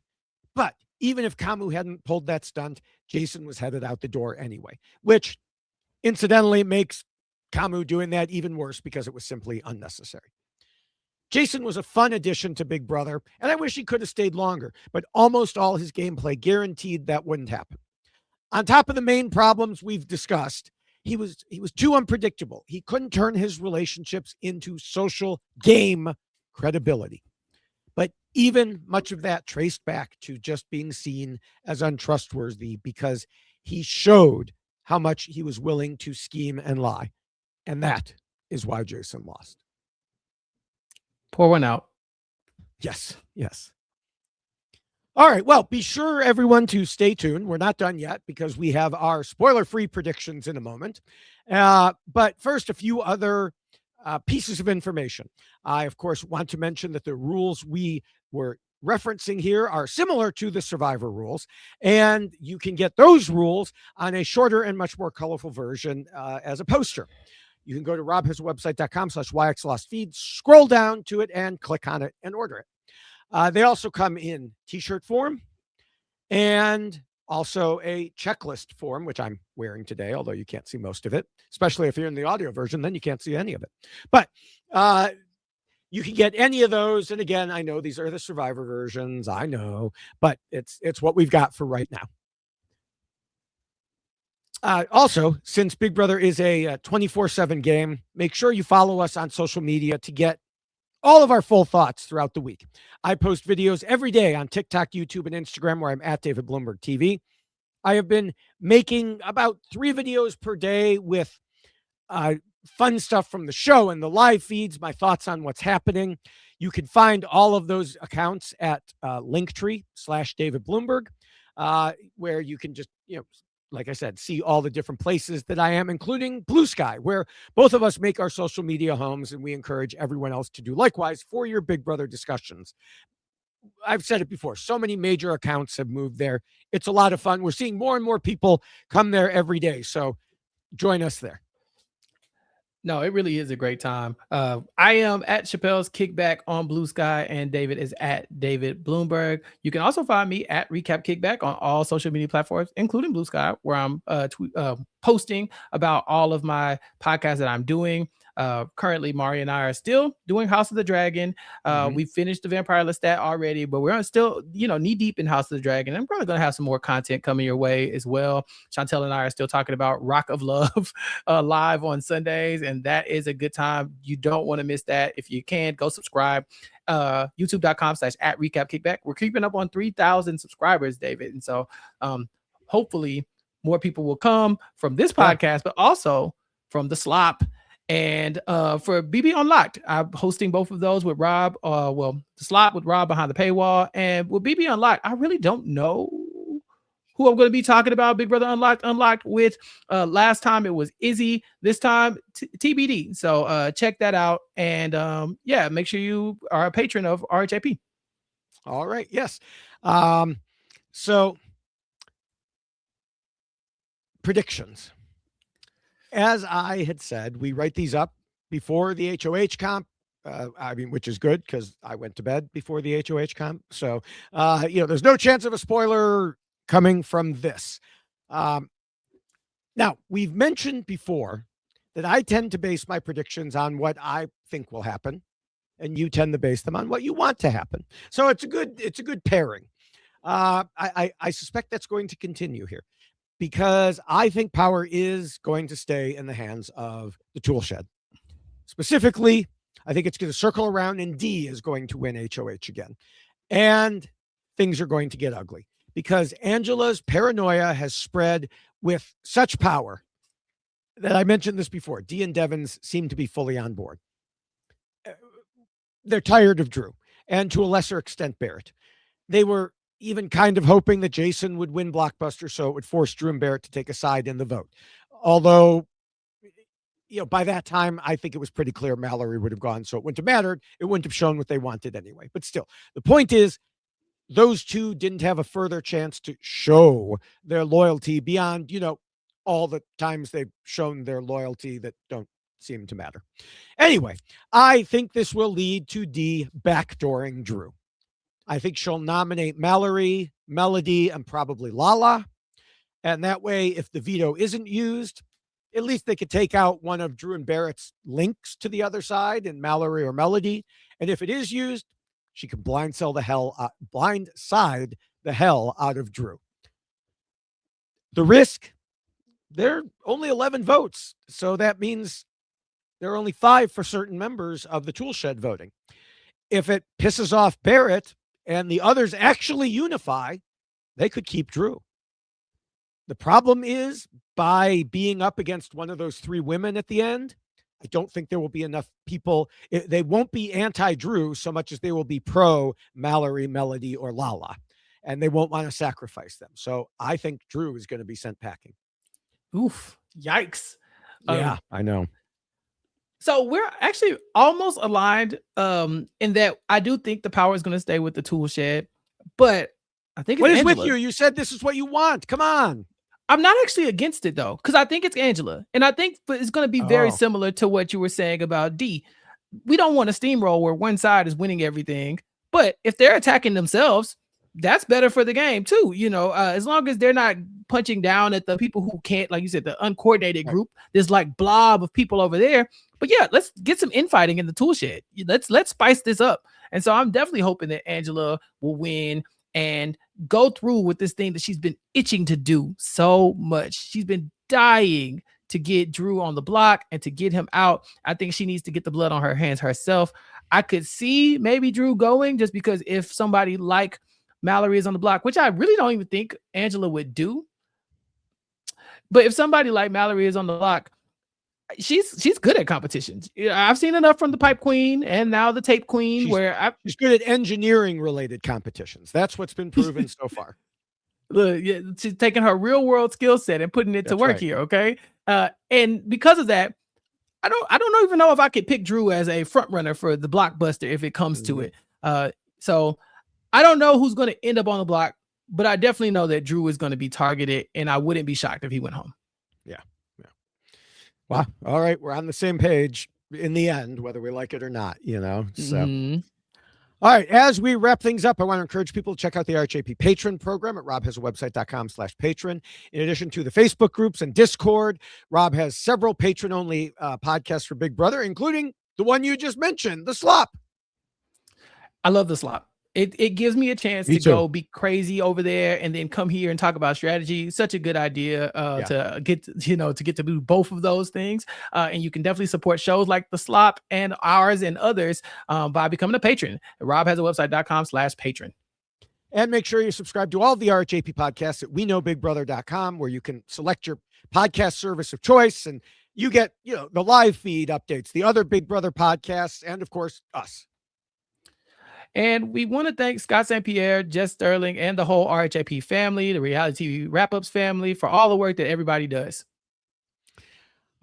But even if Kamu hadn't pulled that stunt, Jason was headed out the door anyway, which incidentally makes Kamu doing that even worse because it was simply unnecessary. Jason was a fun addition to Big Brother, and I wish he could have stayed longer, but almost all his gameplay guaranteed that wouldn't happen. On top of the main problems we've discussed, he was too unpredictable. He couldn't turn his relationships into social game credibility. But even much of that traced back to just being seen as untrustworthy because he showed how much he was willing to scheme and lie. And that is why Jason lost. Pour one out. Yes. All right. Well, be sure, everyone, to stay tuned. We're not done yet because we have our spoiler-free predictions in a moment. But first, a few other pieces of information. I, of course, want to mention that the rules we were referencing here are similar to the Survivor rules, and you can get those rules on a shorter and much more colorful version as a poster. You can go to robhasawebsite.com/yxlostfeed, scroll down to it, and click on it and order it. They also come in t-shirt form and also a checklist form, which I'm wearing today, although you can't see most of it, especially if you're in the audio version, then you can't see any of it. But you can get any of those. And again, I know these are the Survivor versions. I know, but it's what we've got for right now. Also, since Big Brother is a 24/7 game, make sure you follow us on social media to get all of our full thoughts throughout the week. I post videos every day on TikTok, YouTube, and Instagram, where I'm at David Bloomberg TV. I have been making about 3 videos per day with fun stuff from the show and the live feeds, my thoughts on what's happening. You can find all of those accounts at Linktree/David Bloomberg, where you can just, like I said, see all the different places that I am, including Blue Sky, where both of us make our social media homes, and we encourage everyone else to do likewise for your Big Brother discussions. I've said it before, so many major accounts have moved there. It's a lot of fun. We're seeing more and more people come there every day, so join us there. No, it really is a great time. I am at Chappell's Kickback on Blue Sky, and David is at David Bloomberg. You can also find me at Recap Kickback on all social media platforms, including Blue Sky, where I'm posting about all of my podcasts that I'm doing. Currently, Mari and I are still doing House of the Dragon. We finished the Vampire Lestat already, but we're still, knee deep in House of the Dragon. I'm probably going to have some more content coming your way as well. Chantel and I are still talking about Rock of Love live on Sundays, and that is a good time. You don't want to miss that. If you can, go subscribe. YouTube.com/@RecapKickback. We're creeping up on 3,000 subscribers, David. And so hopefully more people will come from this podcast, but also from the slop. And for BB Unlocked, I'm hosting both of those with Rob. The slop with Rob behind the paywall. And with BB Unlocked, I really don't know who I'm going to be talking about. Big Brother Unlocked with. Last time it was Izzy. This time TBD. So check that out. And make sure you are a patron of RHAP. All right. Yes. So predictions. As I had said, we write these up before the HOH comp. Which is good because I went to bed before the HOH comp. So, there's no chance of a spoiler coming from this. Now, we've mentioned before that I tend to base my predictions on what I think will happen, and you tend to base them on what you want to happen. So it's a good pairing. I suspect that's going to continue here because I think power is going to stay in the hands of the tool shed. Specifically, I think it's going to circle around and D is going to win HOH again. And things are going to get ugly because Angela's paranoia has spread with such power that I mentioned this before. D and Devins seem to be fully on board. They're tired of Drew and to a lesser extent Barrett. They were even kind of hoping that Jason would win Blockbuster so it would force Drew and Barrett to take a side in the vote. Although, by that time, I think it was pretty clear Mallory would have gone, so it wouldn't have mattered. It wouldn't have shown what they wanted anyway. But still, the point is, those two didn't have a further chance to show their loyalty beyond, all the times they've shown their loyalty that don't seem to matter. Anyway, I think this will lead to D backdooring Drew. I think she'll nominate Mallory, Melody, and probably Lala. And that way, if the veto isn't used, at least they could take out one of Drew and Barrett's links to the other side in Mallory or Melody. And if it is used, she can blindside the hell out of Drew. The risk, there are only 11 votes. So that means there are only 5 for certain members of the tool shed voting. If it pisses off Barrett and the others actually unify, they could keep Drew. The problem is, by being up against one of those 3 women at the end, I don't think there will be enough people. They won't be anti-Drew so much as they will be pro Mallory, Melody, or Lala, and they won't want to sacrifice them. So I think Drew is going to be sent packing. Oof. Yikes. Yeah, I know. So we're actually almost aligned in that I do think the power is going to stay with the tool shed, but I think what is Angela. With you? You said this is what you want. Come on. I'm not actually against it though, because I think it's Angela, and I think it's going to be very similar to what you were saying about D. We don't want a steamroll where one side is winning everything, but if they're attacking themselves, that's better for the game too. As long as they're not punching down at the people who can't, like you said, the uncoordinated group. There's like blob of people over there. But yeah, let's get some infighting in the tool shed. Let's spice this up. And so I'm definitely hoping that Angela will win and go through with this thing that she's been itching to do so much. She's been dying to get Drew on the block and to get him out. I think she needs to get the blood on her hands herself. I could see maybe Drew going just because if somebody like Mallory is on the block, which I really don't even think Angela would do. But if somebody like Mallory is on the block, she's good at competitions. I've seen enough from the Pipe Queen and now the Tape Queen she's good at engineering related competitions. That's what's been proven so far. Look, she's taking her real world skill set and putting it to work here. Okay. And because of that, I don't even know if I could pick Drew as a front runner for the Blockbuster if it comes to it. So I don't know who's going to end up on the block, but I definitely know that Drew is going to be targeted, and I wouldn't be shocked if he went home. Yeah. Wow. All right. We're on the same page in the end, whether we like it or not, So All right. As we wrap things up, I want to encourage people to check out the RHAP patron program at robhasawebsite.com/patron. In addition to the Facebook groups and Discord, Rob has several patron-only podcasts for Big Brother, including the one you just mentioned, The Slop. I love The Slop. It gives me a chance to go be crazy over there and then come here and talk about strategy. Such a good idea to get to do both of those things. And you can definitely support shows like The Slop and ours and others by becoming a patron at robhasawebsite.com/patron. And make sure you subscribe to all the RHAP podcasts at weknowbigbrother.com, where you can select your podcast service of choice, and you get, the live feed updates, the other Big Brother podcasts, and of course, us. And we want to thank Scott St. Pierre, Jess Sterling, and the whole RHAP family, the Reality TV Wrap-Ups family, for all the work that everybody does.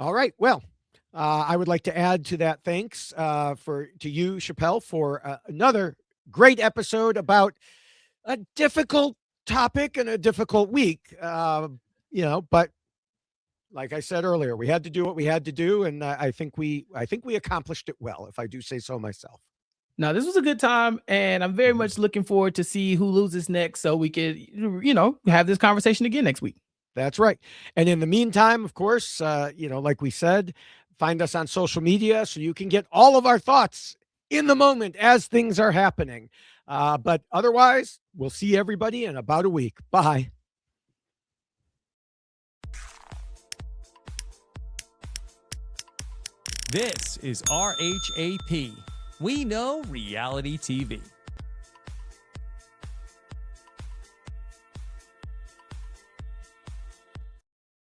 All right. Well, I would like to add to that thanks to you, Chappell, for another great episode about a difficult topic and a difficult week. But like I said earlier, we had to do what we had to do, and I think we accomplished it well, if I do say so myself. Now, this was a good time, and I'm very much looking forward to see who loses next, so we could, have this conversation again next week. That's right. And in the meantime, of course, like we said, find us on social media so you can get all of our thoughts in the moment as things are happening. But otherwise, we'll see everybody in about a week. Bye. This is RHAP. We know reality TV.